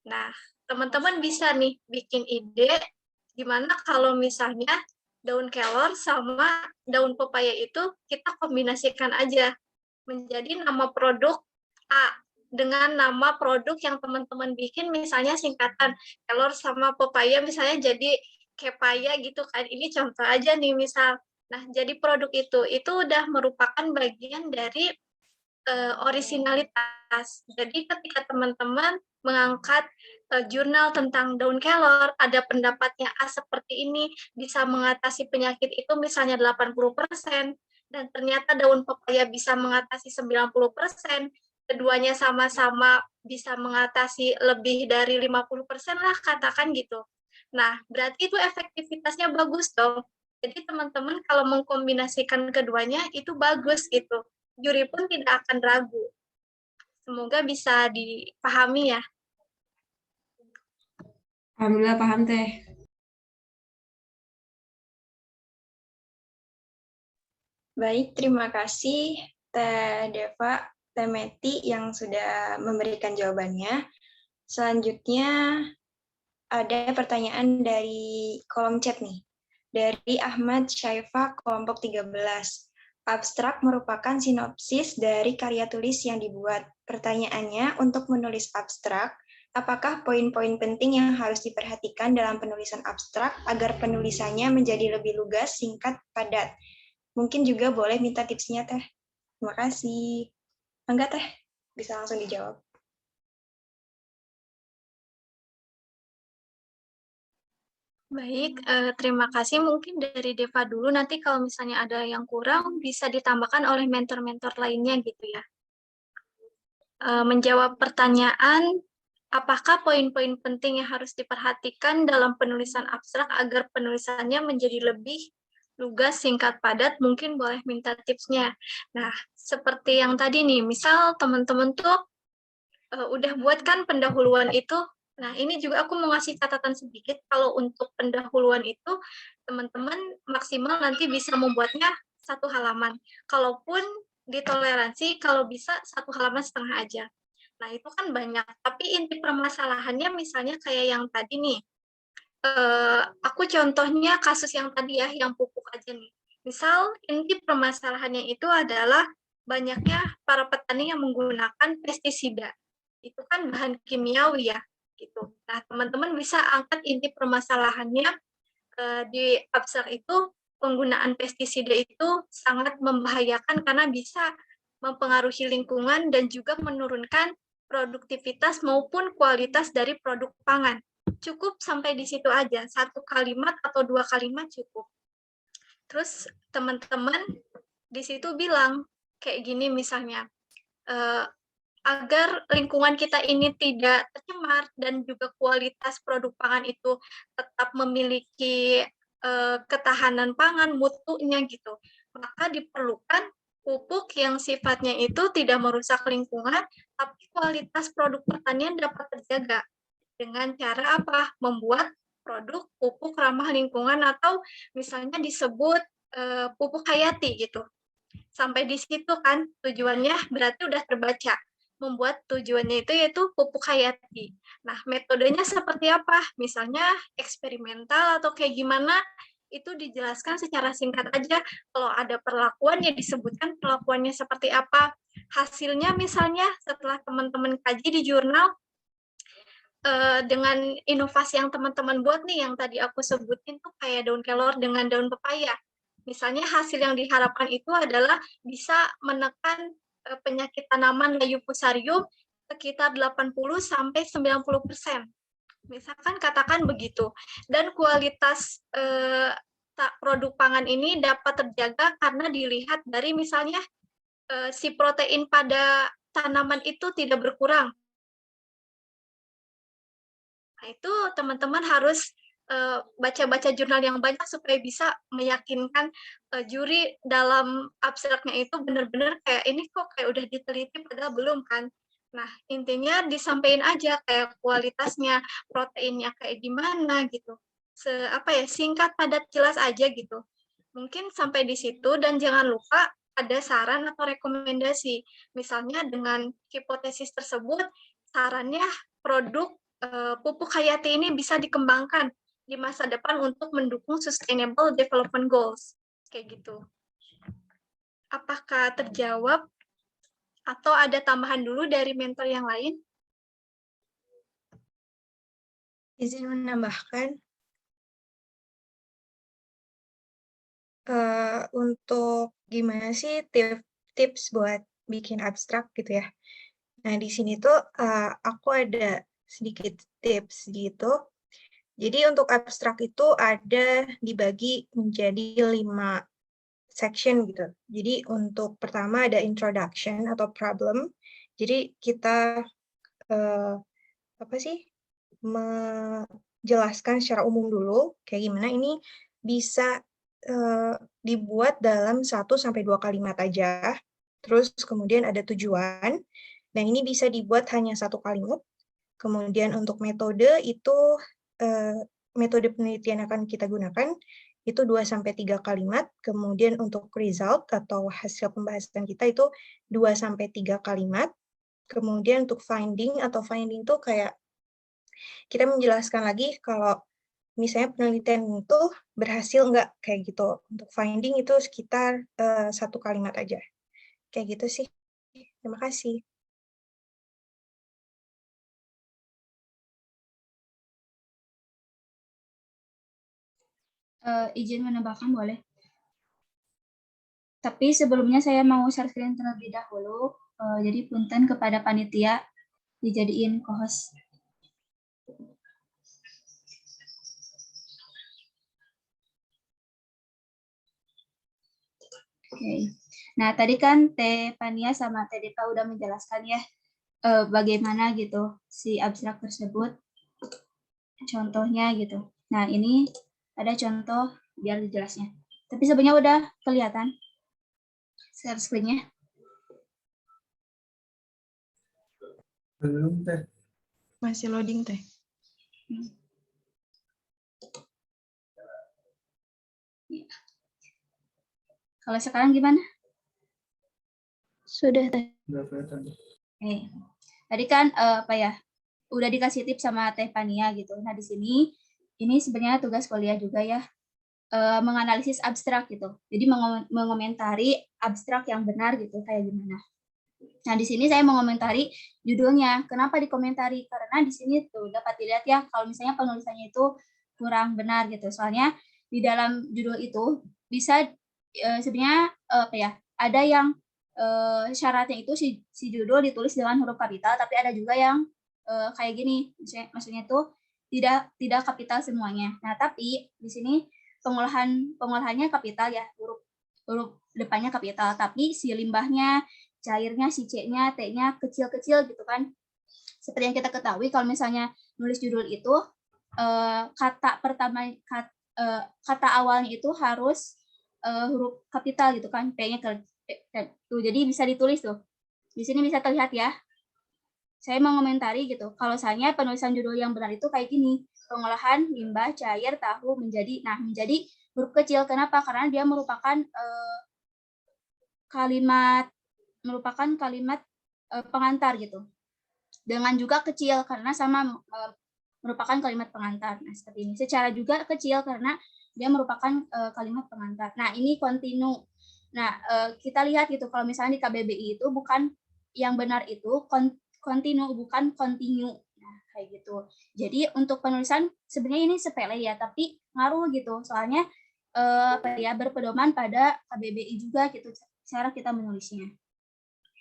Nah, teman-teman bisa nih bikin ide gimana kalau misalnya daun kelor sama daun pepaya itu kita kombinasikan aja menjadi nama produk A dengan nama produk yang teman-teman bikin misalnya singkatan kelor sama pepaya misalnya jadi kepaya gitu kan. Ini contoh aja nih misal. Nah, jadi produk itu udah merupakan bagian dari originalitas. Jadi ketika teman-teman mengangkat jurnal tentang daun kelor, ada pendapatnya A seperti ini, bisa mengatasi penyakit itu misalnya 80%, dan ternyata daun pepaya bisa mengatasi 90%, keduanya sama-sama bisa mengatasi lebih dari 50% lah, katakan gitu. Nah, berarti itu efektivitasnya bagus dong. Jadi teman-teman kalau mengkombinasikan keduanya itu bagus gitu. Juri pun tidak akan ragu. Semoga bisa dipahami ya. Alhamdulillah paham, Teh. Baik, terima kasih Teh Deva, Teh Meti yang sudah memberikan jawabannya. Selanjutnya ada pertanyaan dari kolom chat nih. Dari Ahmad Syaifa, kelompok 13. Abstrak merupakan sinopsis dari karya tulis yang dibuat. Pertanyaannya, untuk menulis abstrak, apakah poin-poin penting yang harus diperhatikan dalam penulisan abstrak agar penulisannya menjadi lebih lugas, singkat, padat? Mungkin juga boleh minta tipsnya, Teh. Terima kasih. Enggak, Teh. Bisa langsung dijawab. Baik, terima kasih. Mungkin dari Deva dulu, nanti kalau misalnya ada yang kurang, bisa ditambahkan oleh mentor-mentor lainnya gitu ya. Menjawab pertanyaan, apakah poin-poin penting yang harus diperhatikan dalam penulisan abstrak agar penulisannya menjadi lebih lugas, singkat, padat, mungkin boleh minta tipsnya. Nah, seperti yang tadi nih, misal teman-teman tuh udah buat kan pendahuluan itu. Nah, ini juga aku mau ngasih catatan sedikit, kalau untuk pendahuluan itu, teman-teman maksimal nanti bisa membuatnya 1 halaman. Kalaupun ditoleransi, kalau bisa 1 halaman setengah aja. Nah, itu kan banyak. Tapi inti permasalahannya misalnya kayak yang tadi nih, aku contohnya kasus yang tadi ya, yang pupuk aja nih. Misal, inti permasalahannya itu adalah banyaknya para petani yang menggunakan pestisida. Itu kan bahan kimiawi ya, gitu. Nah, teman-teman bisa angkat inti permasalahannya di abstrak itu, penggunaan pestisida itu sangat membahayakan karena bisa mempengaruhi lingkungan dan juga menurunkan produktivitas maupun kualitas dari produk pangan. Cukup sampai di situ aja, 1 kalimat atau 2 kalimat cukup. Terus teman-teman di situ bilang kayak gini misalnya, agar lingkungan kita ini tidak tercemar dan juga kualitas produk pangan itu tetap memiliki ketahanan pangan, mutunya gitu. Maka diperlukan pupuk yang sifatnya itu tidak merusak lingkungan, tapi kualitas produk pertanian dapat terjaga. Dengan cara apa? Membuat produk pupuk ramah lingkungan atau misalnya disebut pupuk hayati gitu. Sampai di situ kan tujuannya berarti udah terbaca. Membuat tujuannya itu yaitu pupuk hayati. Nah, metodenya seperti apa? Misalnya eksperimental atau kayak gimana? Itu dijelaskan secara singkat aja. Kalau ada perlakuan ya disebutkan perlakuannya seperti apa. Hasilnya misalnya setelah teman-teman kaji di jurnal, dengan inovasi yang teman-teman buat nih, yang tadi aku sebutin tuh kayak daun kelor dengan daun pepaya. Misalnya hasil yang diharapkan itu adalah bisa menekan penyakit tanaman layu fusarium sekitar 80-90%. Misalkan katakan begitu. Dan kualitas produk pangan ini dapat terjaga karena dilihat dari misalnya si protein pada tanaman itu tidak berkurang. Nah, itu teman-teman harus baca-baca jurnal yang banyak supaya bisa meyakinkan juri dalam abstraknya itu benar-benar kayak ini kok kayak udah diteliti padahal belum kan. Nah, intinya disampaikan aja kayak kualitasnya, proteinnya kayak gimana gitu. Singkat, padat, jelas aja gitu. Mungkin sampai di situ dan jangan lupa ada saran atau rekomendasi. Misalnya dengan hipotesis tersebut, sarannya produk pupuk hayati ini bisa dikembangkan di masa depan untuk mendukung Sustainable Development Goals. Kayak gitu. Apakah terjawab? Atau ada tambahan dulu dari mentor yang lain? Izin menambahkan, untuk gimana sih tips buat bikin abstrak gitu ya. Nah, di sini tuh aku ada sedikit tips gitu. Jadi untuk abstrak itu ada dibagi menjadi 5 section gitu. Jadi untuk pertama ada introduction atau problem. Jadi kita menjelaskan secara umum dulu kayak gimana ini bisa dibuat dalam 1-2 kalimat aja. Terus kemudian ada tujuan. Dan ini bisa dibuat hanya 1 kalimat. Kemudian untuk metode itu metode penelitian akan kita gunakan itu 2-3 kalimat. Kemudian untuk result atau hasil pembahasan kita itu 2-3 kalimat. Kemudian untuk finding itu kayak kita menjelaskan lagi kalau misalnya penelitian itu berhasil nggak kayak gitu. Untuk finding itu sekitar 1 kalimat aja. Kayak gitu sih. Terima kasih. Izin menambahkan boleh? Tapi sebelumnya saya mau share screen terlebih dahulu. Jadi punten kepada panitia dijadiin co-host. Oke. Nah, tadi kan Teh Pania sama Teh Deka udah menjelaskan ya bagaimana gitu si abstrak tersebut. Contohnya gitu. Nah, ini ada contoh biar jelasnya. Tapi sebenarnya udah kelihatan share screen-nya. Belum, Teh. Masih loading, Teh. Kalau sekarang gimana? Sudah, Teh. Udah kelihatan. Tadi kan udah dikasih tips sama Teh Pania gitu. Nah, di sini ini sebenarnya tugas kuliah juga ya. Menganalisis abstrak gitu. Jadi mengomentari abstrak yang benar gitu kayak gimana. Nah, di sini saya mengomentari judulnya. Kenapa dikomentari? Karena di sini tuh dapat dilihat ya kalau misalnya penulisannya itu kurang benar gitu. Soalnya di dalam judul itu bisa sebenarnya ada yang syaratnya itu si judul ditulis dengan huruf kapital, tapi ada juga yang kayak gini. Maksudnya itu tidak kapital semuanya. Nah, tapi di sini pengolahannya kapital ya, huruf depannya kapital, tapi si limbahnya, cairnya, si C-nya, T-nya kecil-kecil gitu kan. Seperti yang kita ketahui kalau misalnya nulis judul itu kata kata awalnya itu harus huruf kapital gitu kan, P-nya tuh, jadi bisa ditulis tuh. Di sini bisa terlihat ya. Saya mau komentari gitu. Kalau misalnya penulisan judul yang benar itu kayak gini, pengolahan limbah cair tahu menjadi, nah menjadi huruf kecil. Kenapa? Karena dia merupakan kalimat pengantar gitu. Dengan juga kecil karena sama merupakan kalimat pengantar. Nah, seperti ini. Secara juga kecil karena dia merupakan kalimat pengantar. Nah, ini kontinu. Nah, kita lihat gitu kalau misalnya di KBBI itu bukan yang benar itu kontinu, bukan continue. Nah, kayak gitu. Jadi untuk penulisan sebenarnya ini sepele ya, tapi ngaruh gitu. Soalnya berpedoman pada KBBI juga gitu cara kita menulisnya.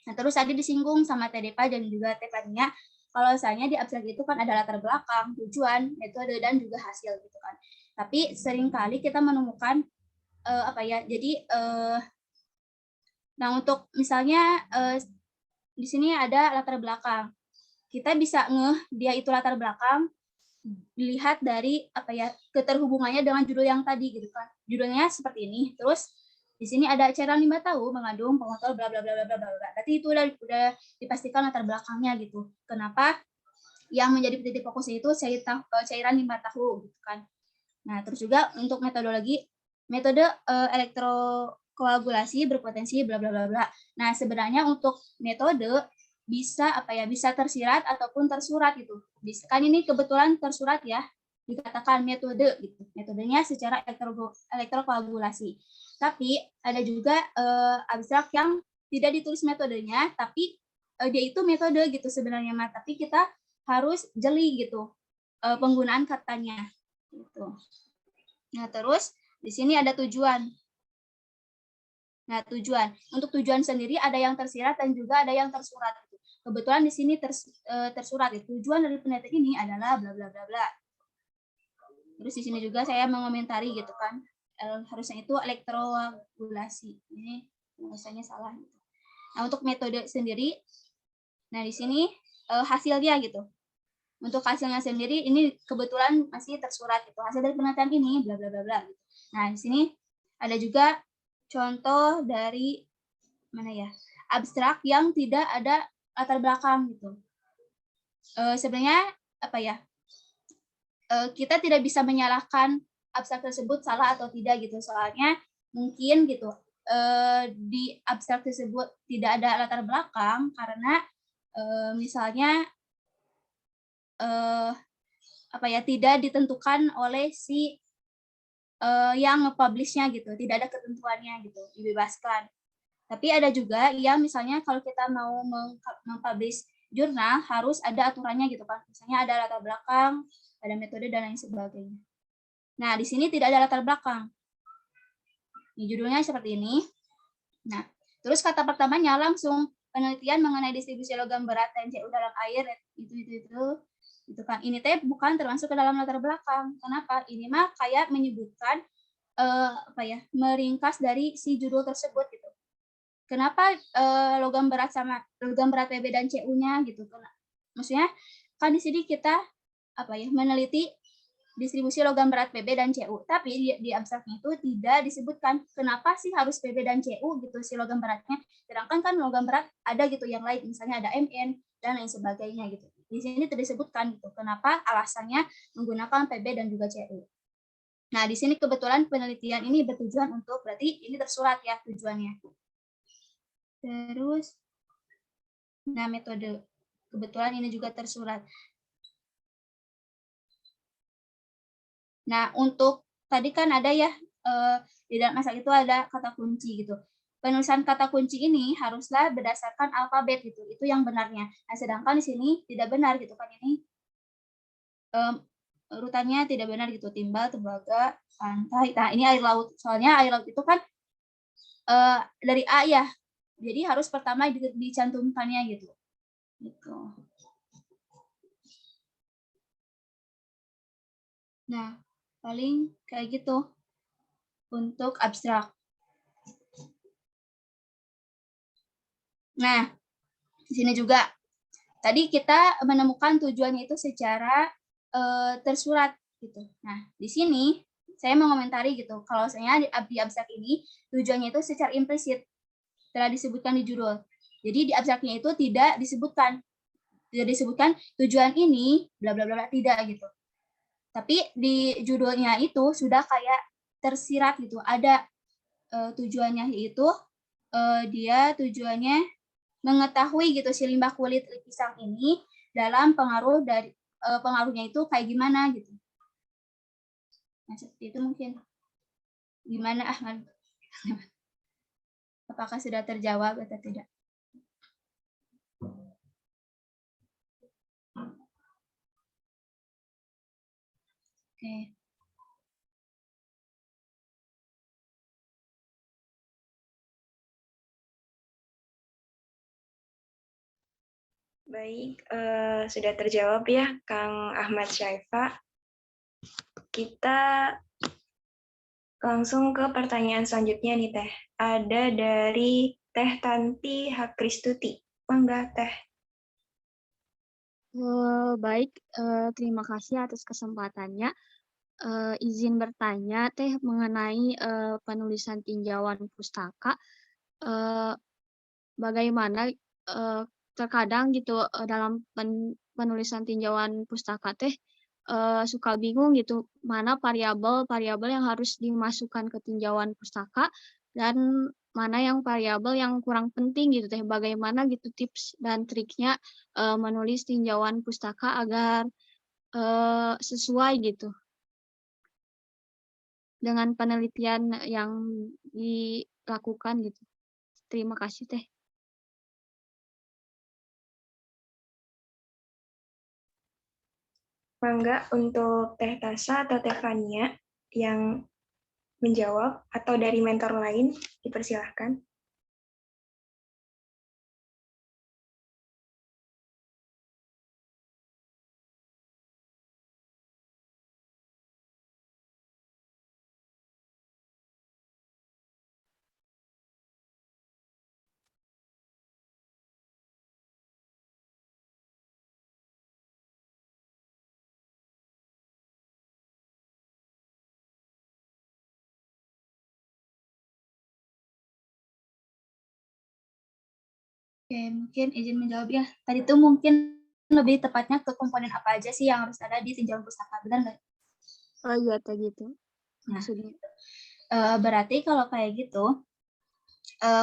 Nah, terus tadi disinggung sama TDPA dan juga TPA-nya, kalau misalnya di abstrak itu kan ada latar belakang, tujuan, metode, dan juga hasil gitu kan. Tapi seringkali kita menemukan nah untuk misalnya di sini ada latar belakang. Kita bisa dia itu latar belakang dilihat dari keterhubungannya dengan judul yang tadi gitu kan. Judulnya seperti ini. Terus di sini ada cairan limbah tahu mengandung pengontrol bla bla bla bla bla bla. Berarti itu udah dipastikan latar belakangnya gitu. Kenapa yang menjadi titik fokusnya itu cairan limbah tahu gitu kan. Nah, terus juga untuk metode elektrokoagulasi berpotensi bla bla bla bla. Nah, sebenarnya untuk metode bisa bisa tersirat ataupun tersurat gitu. Kan ini kebetulan tersurat ya, dikatakan metode gitu. Metodenya secara elektrokoagulasi. Tapi ada juga abstrak yang tidak ditulis metodenya, tapi dia itu metode gitu sebenarnya, tapi kita harus jeli gitu penggunaan katanya gitu. Nah, terus di sini ada tujuan. Nah, tujuan. Untuk tujuan sendiri ada yang tersirat dan juga ada yang tersurat. Kebetulan di sini tersurat. Tujuan dari penelitian ini adalah bla bla bla bla. Terus di sini juga saya mengomentari gitu kan. Harusnya itu elektrokoagulasi. Ini tulisannya salah. Nah, untuk metode sendiri, nah di sini hasilnya gitu. Untuk hasilnya sendiri ini kebetulan masih tersurat gitu. Hasil dari penelitian ini bla bla bla bla gitu. Nah, di sini ada juga contoh dari abstrak yang tidak ada latar belakang gitu. Sebenarnya kita tidak bisa menyalahkan abstrak tersebut salah atau tidak gitu. Soalnya mungkin gitu di abstrak tersebut tidak ada latar belakang karena misalnya tidak ditentukan oleh si yang nge-publish-nya gitu, tidak ada ketentuannya gitu, dibebaskan. Tapi ada juga yang misalnya kalau kita mau meng-publish jurnal harus ada aturannya gitu kan. Misalnya ada latar belakang, ada metode dan lain sebagainya. Nah, di sini tidak ada latar belakang. Ini judulnya seperti ini. Nah, terus kata pertamanya langsung penelitian mengenai distribusi logam berat TNCU dalam air itu kan. Ini bukan termasuk ke dalam latar belakang. Kenapa? Ini mah kayak menyebutkan meringkas dari si judul tersebut gitu. Kenapa logam berat PB dan CU-nya gitu. Maksudnya kan di sini kita meneliti distribusi logam berat PB dan CU, tapi di abstraknya itu tidak disebutkan kenapa sih harus PB dan CU gitu si logam beratnya. Sedangkan kan logam berat ada gitu yang lain, misalnya ada MN dan lain sebagainya gitu. Di sini tidak disebutkan gitu kenapa alasannya menggunakan PB dan juga CU. Nah, di sini kebetulan penelitian ini bertujuan untuk, berarti ini tersurat ya tujuannya. Terus, nah metode, kebetulan ini juga tersurat. Nah, untuk tadi kan ada ya, di dalam masalah itu ada kata kunci gitu. Penulisan kata kunci ini haruslah berdasarkan alfabet gitu, itu yang benarnya. Nah, sedangkan di sini tidak benar gitu kan, ini urutannya tidak benar gitu, timbal, tembaga, pantai. Nah, ini air laut, soalnya air laut itu kan dari A ya, jadi harus pertama dicantumkannya gitu. Nah, paling kayak gitu untuk abstrak. Nah, di sini juga tadi kita menemukan tujuannya itu secara tersurat gitu. Nah, di sini saya mengomentari gitu, kalau misalnya di abstrak ini tujuannya itu secara implisit telah disebutkan di judul. Jadi di abstraknya itu tidak disebutkan tujuan ini bla bla bla, tidak gitu. Tapi di judulnya itu sudah kayak tersirat gitu, ada tujuannya, yaitu dia tujuannya mengetahui gitu si limbah kulit pisang ini dalam pengaruhnya itu kayak gimana gitu. Nah, seperti itu mungkin. Gimana Ahmad? Apakah sudah terjawab atau tidak? Oke. Baik, sudah terjawab ya Kang Ahmad Syaifa. Kita langsung ke pertanyaan selanjutnya nih Teh. Ada dari Teh Tanti Hakristuti. Mangga Teh. Baik, terima kasih atas kesempatannya. Izin bertanya Teh mengenai penulisan tinjauan pustaka. Bagaimana terkadang gitu dalam penulisan tinjauan pustaka Teh suka bingung gitu mana variabel yang harus dimasukkan ke tinjauan pustaka dan mana yang variabel yang kurang penting gitu Teh. Bagaimana gitu tips dan triknya menulis tinjauan pustaka agar sesuai gitu dengan penelitian yang dilakukan gitu. Terima kasih Teh. Mangga untuk Teh Tasa atau Teh Fania yang menjawab atau dari mentor lain dipersilahkan. Oke, mungkin izin menjawab ya. Tadi itu mungkin lebih tepatnya ke komponen apa aja sih yang harus ada di tinjauan pustaka, benar nggak? Oh iya, kayak gitu. Nah, Maksudnya. Berarti kalau kayak gitu,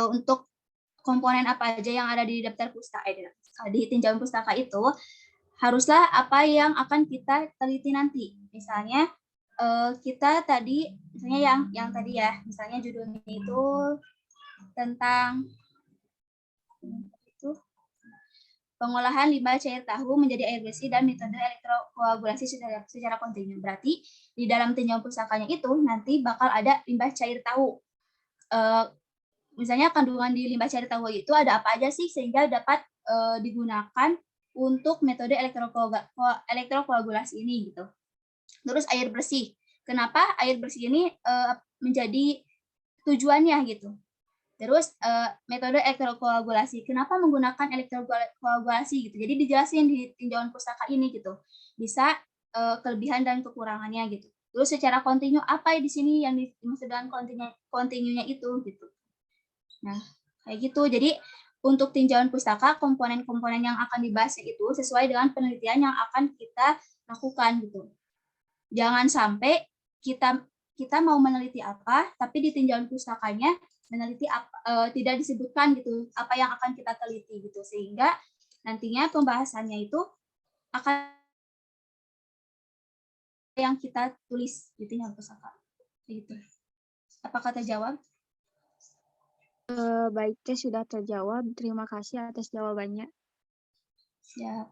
untuk komponen apa aja yang ada di daftar pustaka, di tinjauan pustaka itu, haruslah apa yang akan kita teliti nanti. Misalnya, kita tadi, misalnya yang tadi ya, misalnya judulnya itu tentang pengolahan limbah cair tahu menjadi air bersih dan metode elektrokoagulasi secara kontinu. Berarti di dalam tinjauan pustakanya itu nanti bakal ada limbah cair tahu. Misalnya kandungan di limbah cair tahu itu ada apa aja sih sehingga dapat digunakan untuk metode elektrokoagulasi ini gitu. Terus air bersih. Kenapa air bersih ini menjadi tujuannya gitu. Terus metode elektrokoagulasi. Kenapa menggunakan elektrokoagulasi gitu? Jadi dijelasin di tinjauan pustaka ini gitu. Bisa kelebihan dan kekurangannya gitu. Terus secara kontinu apa di sini yang dimaksud dengan kontinunya itu gitu. Nah, kayak gitu. Jadi untuk tinjauan pustaka komponen-komponen yang akan dibahas itu sesuai dengan penelitian yang akan kita lakukan gitu. Jangan sampai kita mau meneliti apa tapi di tinjauan pustakanya meneliti tidak disebutkan gitu apa yang akan kita teliti gitu sehingga nantinya pembahasannya itu akan yang kita tulis di tinjauan pustaka gitu. Apakah terjawab? Baik Teh, sudah terjawab. Terima kasih atas jawabannya. Siap.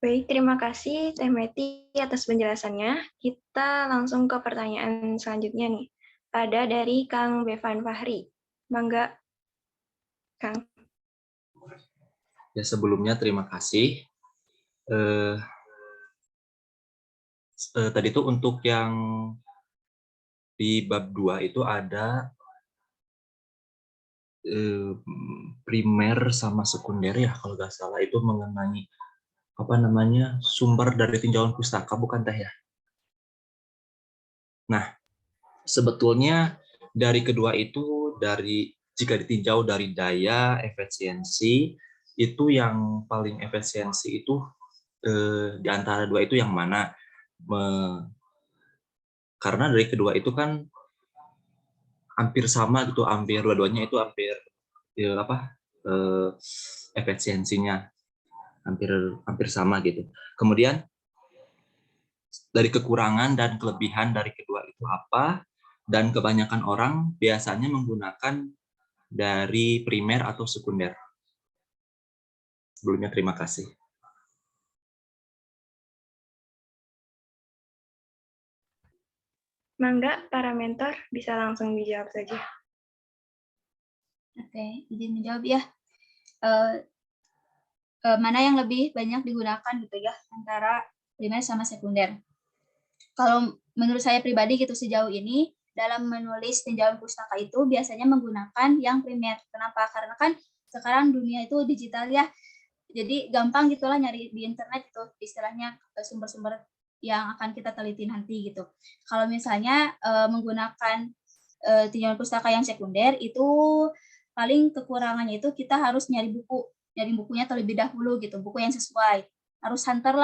Baik, terima kasih Teh Meti atas penjelasannya. Kita langsung ke pertanyaan selanjutnya nih. Ada dari Kang Bevan Fahri. Mangga, Kang. Ya, sebelumnya terima kasih. Tadi itu untuk yang di bab 2 itu ada primer sama sekunder ya kalau nggak salah, itu mengenai apa namanya sumber dari tinjauan pustaka, bukan Teh ya? Nah, sebetulnya dari kedua itu, jika ditinjau dari daya efisiensi, itu yang paling efisiensi itu di antara dua itu yang mana? Karena dari kedua itu kan hampir sama gitu, hampir dua-duanya itu hampir efisiensinya hampir sama gitu. Kemudian dari kekurangan dan kelebihan dari kedua itu apa? Dan kebanyakan orang biasanya menggunakan dari primer atau sekunder. Sebelumnya terima kasih. Mangga, para mentor bisa langsung dijawab saja. Oke, izin menjawab ya. Mana yang lebih banyak digunakan gitu ya antara primer sama sekunder? Kalau menurut saya pribadi gitu sejauh ini dalam menulis tinjauan pustaka itu biasanya menggunakan yang primer. Kenapa? Karena kan sekarang dunia itu digital ya. Jadi gampang gitulah nyari di internet itu istilahnya sumber-sumber yang akan kita teliti nanti gitu. Kalau misalnya menggunakan tinjauan pustaka yang sekunder itu paling kekurangannya itu kita harus nyari bukunya terlebih dahulu gitu, buku yang sesuai. Harus hunter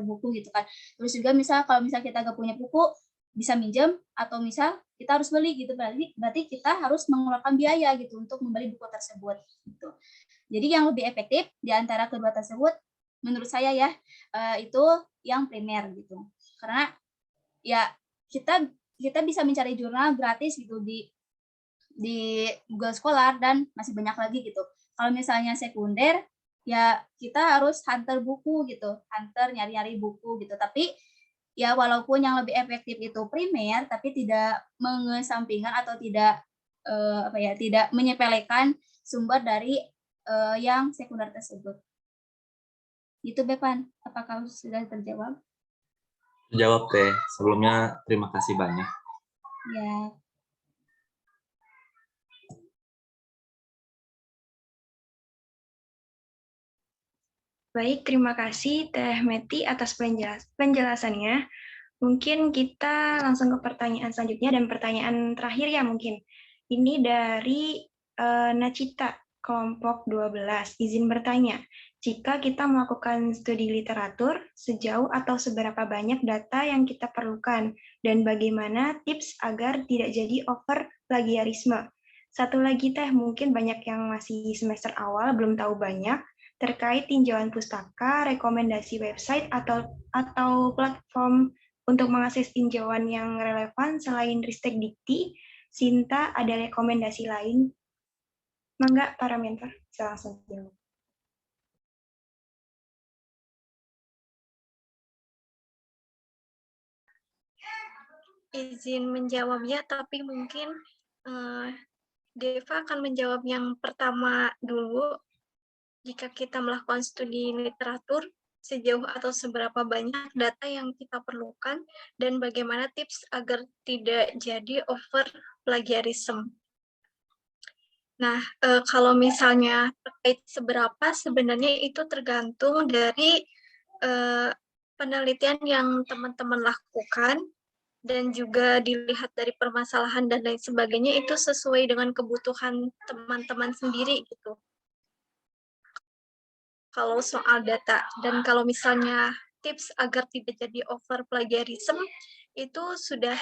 buku gitu kan. Terus juga kalau misal kita nggak punya buku, bisa minjem atau misal kita harus beli gitu, berarti kita harus mengeluarkan biaya gitu untuk membeli buku tersebut gitu. Jadi yang lebih efektif di antara kedua tersebut menurut saya ya itu yang primer gitu. Karena ya kita bisa mencari jurnal gratis gitu di Google Scholar dan masih banyak lagi gitu. Kalau misalnya sekunder ya kita harus hunter buku gitu, nyari-nyari buku gitu. Tapi ya walaupun yang lebih efektif itu primer, tapi tidak mengesampingkan atau tidak tidak menyepelekan sumber dari yang sekunder tersebut. Itu Bepan, apakah sudah terjawab? Terjawab Teh. Sebelumnya terima kasih banyak. Ya. Baik, terima kasih Teh Meti atas penjelasannya. Mungkin kita langsung ke pertanyaan selanjutnya dan pertanyaan terakhir ya mungkin. Ini dari Nacita, kelompok 12. Izin bertanya, jika kita melakukan studi literatur, sejauh atau seberapa banyak data yang kita perlukan, dan bagaimana tips agar tidak jadi over plagiarisme? Satu lagi Teh, mungkin banyak yang masih semester awal, belum tahu banyak, terkait tinjauan pustaka, rekomendasi website atau platform untuk mengakses tinjauan yang relevan selain Ristek Dikti. Sinta, ada rekomendasi lain? Mangga, para mentor, bisa langsung jawab. Izin menjawabnya, tapi mungkin Deva akan menjawab yang pertama dulu. Jika kita melakukan studi literatur, sejauh atau seberapa banyak data yang kita perlukan, dan bagaimana tips agar tidak jadi over plagiarism. Nah, kalau misalnya terkait seberapa, sebenarnya itu tergantung dari penelitian yang teman-teman lakukan, dan juga dilihat dari permasalahan dan lain sebagainya, itu sesuai dengan kebutuhan teman-teman sendiri gitu. Kalau soal data, dan kalau misalnya tips agar tidak jadi over plagiarism, itu sudah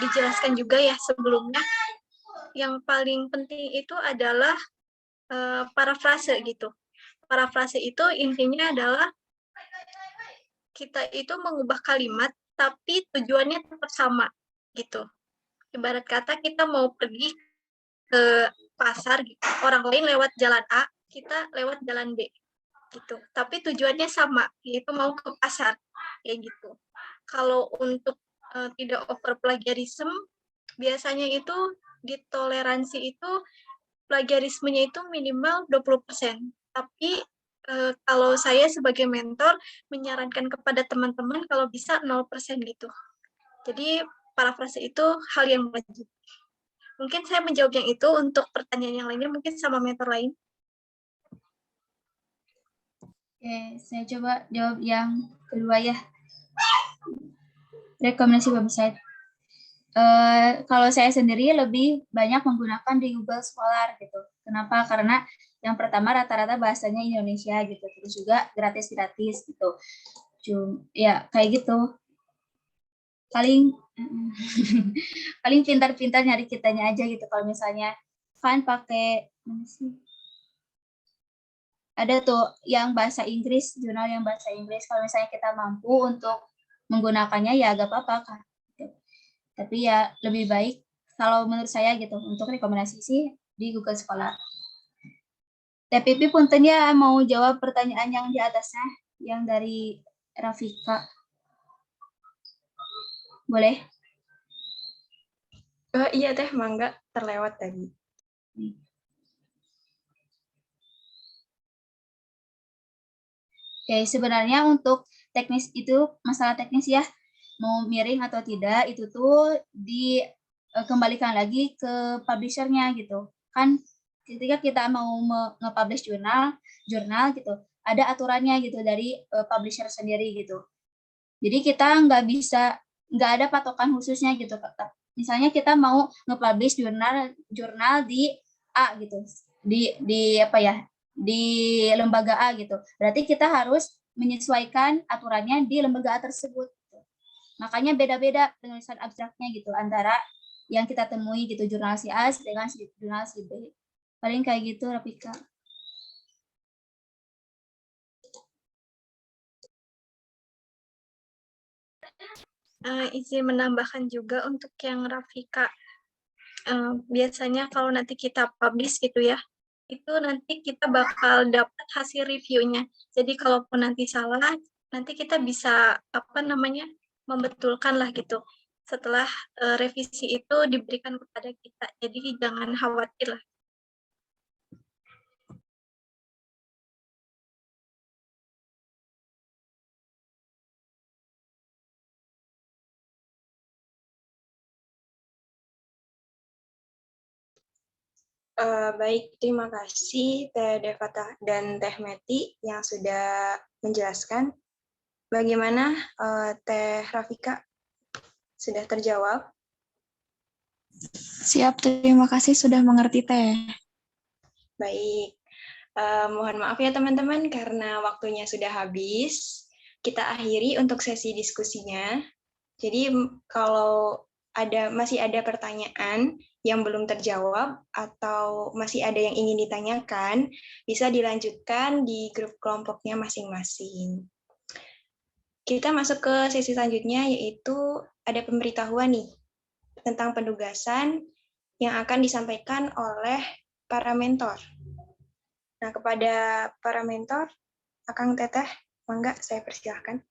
dijelaskan juga ya sebelumnya. Yang paling penting itu adalah parafrase gitu. Parafrase itu intinya adalah kita itu mengubah kalimat, tapi tujuannya tetap sama gitu. Ibarat kata kita mau pergi ke pasar, gitu. Orang lain lewat jalan A, kita lewat jalan B. Gitu. Tapi tujuannya sama, yaitu mau ke pasar, kayak gitu. Kalau untuk tidak over plagiarism, biasanya itu ditoleransi itu plagiarismenya itu minimal 20%. Tapi kalau saya sebagai mentor menyarankan kepada teman-teman kalau bisa 0% gitu. Jadi parafrase itu hal yang wajib. Mungkin saya menjawab yang itu. Untuk pertanyaan yang lainnya mungkin sama mentor lain. Oke, saya coba jawab yang kedua ya. Rekomendasi website. Kalau saya sendiri lebih banyak menggunakan di Google Scholar gitu. Kenapa? Karena yang pertama rata-rata bahasanya Indonesia gitu, terus juga gratis-gratis gitu. Ya kayak gitu. Paling paling pintar-pintar nyari kitanya aja gitu. Kalau misalnya kan pakai mana sih? Ada tuh yang bahasa Inggris, jurnal yang bahasa Inggris. Kalau misalnya kita mampu untuk menggunakannya ya agak apa-apa kan. Tapi ya lebih baik kalau menurut saya gitu untuk rekomendasi sih di Google Scholar. TPP puntennya mau jawab pertanyaan yang di atasnya yang dari Rafika. Boleh? Iya Teh, mangga terlewat tadi. Oke, sebenarnya untuk teknis itu masalah teknis ya, mau miring atau tidak itu tuh dikembalikan lagi ke publishernya gitu. Kan ketika kita mau nge-publish jurnal gitu, ada aturannya gitu dari publisher sendiri gitu. Jadi kita nggak ada patokan khususnya gitu. Misalnya kita mau nge-publish jurnal di A gitu, di apa ya, di lembaga A gitu. Berarti kita harus menyesuaikan aturannya di lembaga A tersebut. Makanya beda-beda penulisan abstraknya gitu antara yang kita temui gitu jurnal si A dengan jurnal si B. Paling kayak gitu, Rafika. Izin menambahkan juga untuk yang Rafika. Biasanya kalau nanti kita publish gitu ya, itu nanti kita bakal dapat hasil reviewnya. Jadi kalaupun nanti salah, nanti kita bisa membetulkan lah gitu. Setelah revisi itu diberikan kepada kita. Jadi jangan khawatir lah. Baik, terima kasih Teh Devata dan Teh Meti yang sudah menjelaskan. Bagaimana Teh Rafika? Sudah terjawab? Siap, terima kasih sudah mengerti Teh. Baik, mohon maaf ya teman-teman karena waktunya sudah habis. Kita akhiri untuk sesi diskusinya. Jadi kalau masih ada pertanyaan yang belum terjawab atau masih ada yang ingin ditanyakan, bisa dilanjutkan di grup kelompoknya masing-masing. Kita masuk ke sesi selanjutnya, yaitu ada pemberitahuan nih tentang penugasan yang akan disampaikan oleh para mentor. Nah, kepada para mentor, Akang Teteh, mangga saya persilahkan.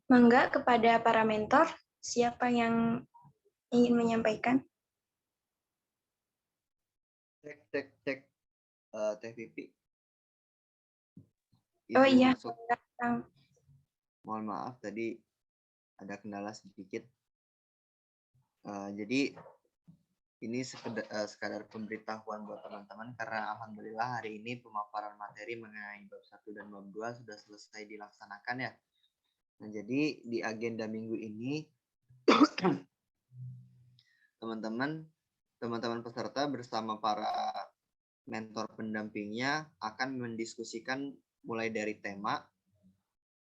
Mangga kepada para mentor, siapa yang ingin menyampaikan? Cek. Teh Pipi. Oh iya. Masuk. Mohon maaf tadi ada kendala sedikit. Jadi ini sekadar pemberitahuan buat teman-teman karena alhamdulillah hari ini pemaparan materi mengenai bab 1 dan bab 2 sudah selesai dilaksanakan ya. Nah, jadi di agenda minggu ini teman-teman peserta bersama para mentor pendampingnya akan mendiskusikan mulai dari tema,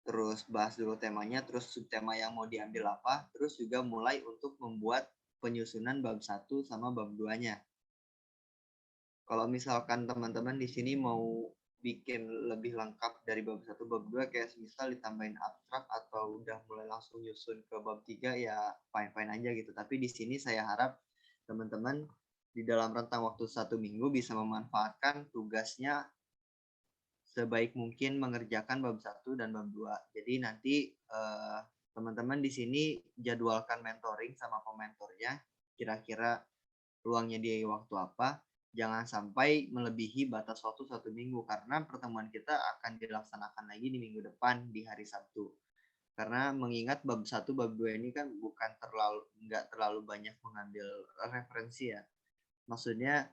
terus bahas dulu temanya, terus subtema yang mau diambil apa, terus juga mulai untuk membuat penyusunan bab 1 sama bab 2-nya. Kalau misalkan teman-teman di sini mau bikin lebih lengkap dari bab 1, bab 2, kayak misal ditambahin abstrak atau udah mulai langsung nyusun ke bab 3, ya fine-fine aja gitu. Tapi di sini saya harap teman-teman di dalam rentang waktu 1 minggu bisa memanfaatkan tugasnya sebaik mungkin mengerjakan bab 1 dan bab 2. Jadi nanti teman-teman di sini jadwalkan mentoring sama komentornya, kira-kira luangnya di waktu apa. Jangan sampai melebihi batas waktu 1 minggu, karena pertemuan kita akan dilaksanakan lagi di minggu depan di hari Sabtu. Karena mengingat bab 1, bab 2 ini kan nggak terlalu banyak mengambil referensi ya. Maksudnya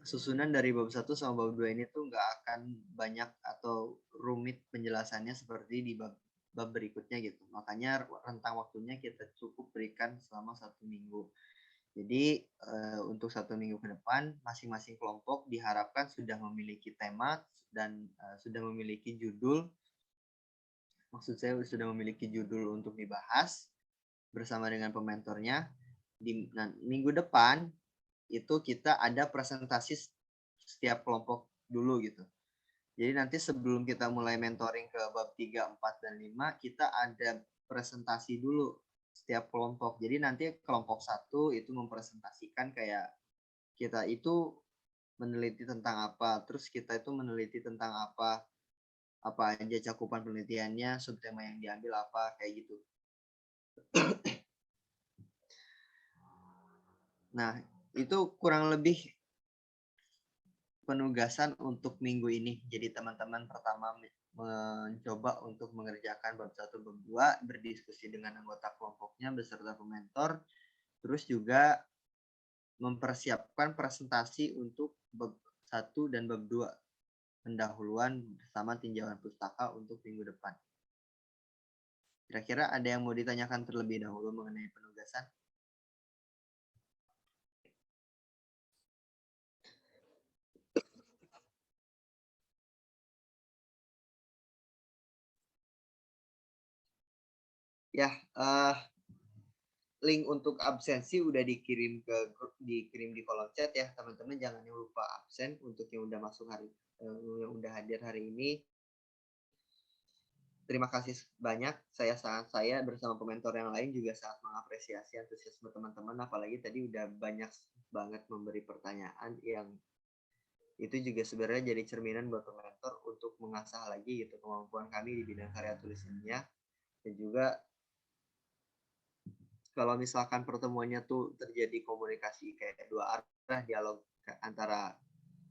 susunan dari bab 1 sama bab 2 ini tuh nggak akan banyak atau rumit penjelasannya seperti di bab berikutnya gitu. Makanya rentang waktunya kita cukup berikan selama 1 minggu. Jadi untuk 1 minggu ke depan, masing-masing kelompok diharapkan sudah memiliki tema dan sudah memiliki judul. Maksud saya sudah memiliki judul untuk dibahas bersama dengan pementornya. Di minggu depan itu kita ada presentasi setiap kelompok dulu gitu. Jadi nanti sebelum kita mulai mentoring ke bab 3, 4, dan 5, kita ada presentasi dulu setiap kelompok. Jadi nanti kelompok 1 itu mempresentasikan kayak kita itu meneliti tentang apa, terus kita itu meneliti tentang apa aja cakupan penelitiannya, subtema yang diambil apa, kayak gitu. Nah, itu kurang lebih penugasan untuk minggu ini. Jadi teman-teman pertama mencoba untuk mengerjakan bab 1, bab 2, berdiskusi dengan anggota kelompoknya beserta pementor, terus juga mempersiapkan presentasi untuk bab 1 dan bab 2, pendahuluan bersama tinjauan pustaka untuk minggu depan. Kira-kira ada yang mau ditanyakan terlebih dahulu mengenai penugasan? Ya, link untuk absensi udah dikirim di kolom chat ya, teman-teman jangan lupa absen untuk yang udah masuk yang udah hadir hari ini. Terima kasih banyak. Saya bersama pementor yang lain juga sangat mengapresiasi antusiasme teman-teman, apalagi tadi udah banyak banget memberi pertanyaan yang itu juga sebenarnya jadi cerminan buat pementor untuk mengasah lagi gitu kemampuan kami di bidang karya tulis ilmiah. Dan juga kalau misalkan pertemuannya tuh terjadi komunikasi kayak 2 arah, dialog antara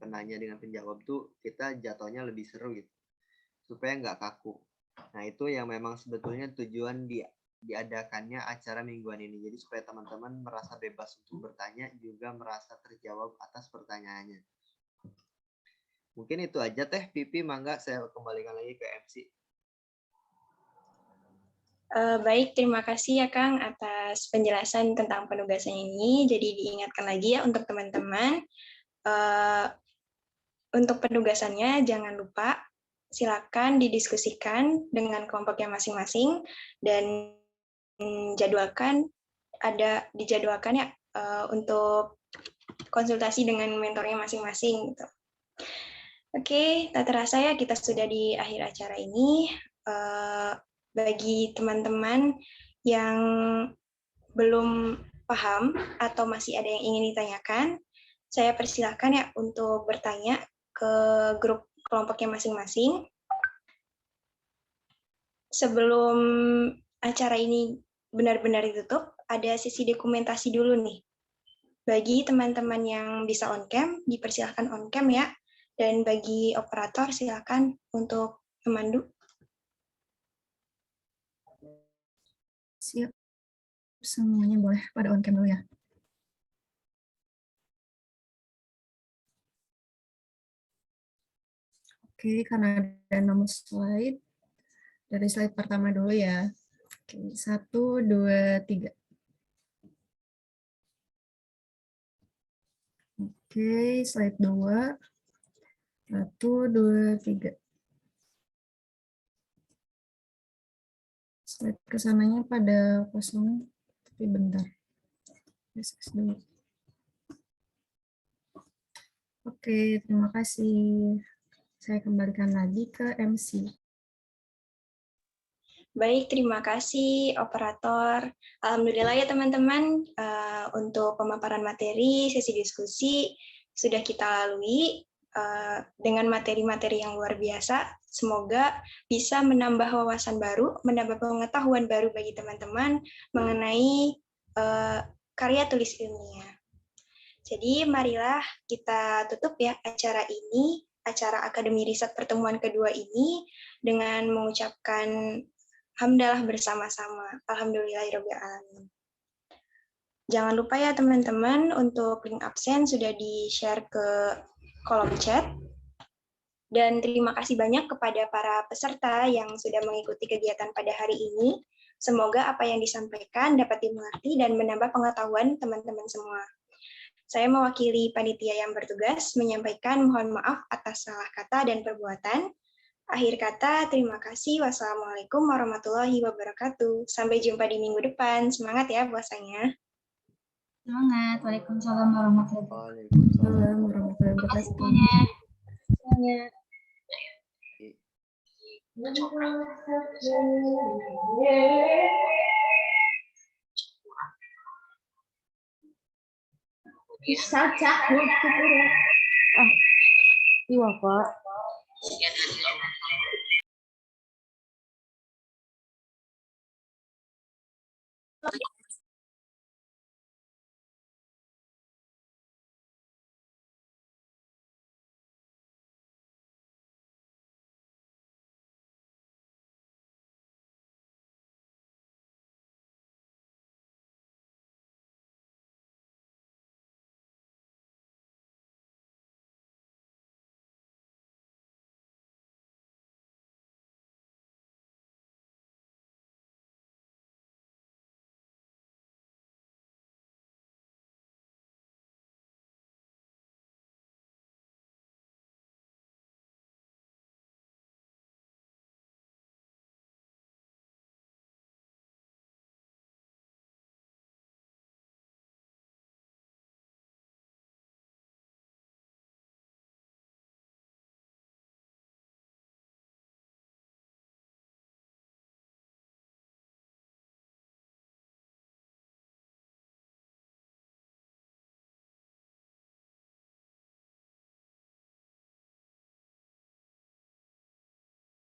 penanya dengan penjawab tuh, kita jatuhnya lebih seru gitu, supaya nggak kaku. Nah itu yang memang sebetulnya tujuan diadakannya acara mingguan ini, jadi supaya teman-teman merasa bebas untuk bertanya, juga merasa terjawab atas pertanyaannya. Mungkin itu aja Teh Pipi, mangga saya kembalikan lagi ke MC. Baik, terima kasih ya Kang atas penjelasan tentang penugasan ini. Jadi diingatkan lagi ya untuk teman-teman, untuk penugasannya jangan lupa silakan didiskusikan dengan kelompoknya masing-masing dan dijadwalkan ya untuk konsultasi dengan mentornya masing-masing. Gitu. Oke, tak terasa ya kita sudah di akhir acara ini. Bagi teman-teman yang belum paham atau masih ada yang ingin ditanyakan, saya persilahkan ya untuk bertanya ke grup kelompoknya masing-masing. Sebelum acara ini benar-benar ditutup, ada sesi dokumentasi dulu nih. Bagi teman-teman yang bisa on-cam, dipersilahkan on-cam ya. Dan bagi operator, silakan untuk memandu. Siap. Semuanya boleh pada on cam dulu ya. Oke, karena ada 6 slide. Dari slide pertama dulu ya. Oke, 1, 2, 3. Oke, slide 2. 1, 2, 3. Slide kesananya pada kosong, tapi bentar. Dulu. Oke, terima kasih. Saya kembalikan lagi ke MC. Baik, terima kasih operator. Alhamdulillah ya teman-teman, untuk pemaparan materi, sesi diskusi sudah kita lalui dengan materi-materi yang luar biasa. Semoga bisa menambah wawasan baru, menambah pengetahuan baru bagi teman-teman mengenai karya tulis ilmiah. Jadi marilah kita tutup ya acara ini, acara Akademi Riset pertemuan kedua ini dengan mengucapkan hamdalah bersama-sama. Alhamdulillahirrahmanirrahim. Jangan lupa ya teman-teman, untuk link absen sudah di-share ke kolom chat. Dan terima kasih banyak kepada para peserta yang sudah mengikuti kegiatan pada hari ini. Semoga apa yang disampaikan dapat dimengerti dan menambah pengetahuan teman-teman semua. Saya mewakili panitia yang bertugas menyampaikan mohon maaf atas salah kata dan perbuatan. Akhir kata, terima kasih. Wassalamualaikum warahmatullahi wabarakatuh. Sampai jumpa di minggu depan. Semangat ya puasanya. Semangat. Waalaikumsalam warahmatullahi wabarakatuh. Semuanya. Bisa cakut iya Pak.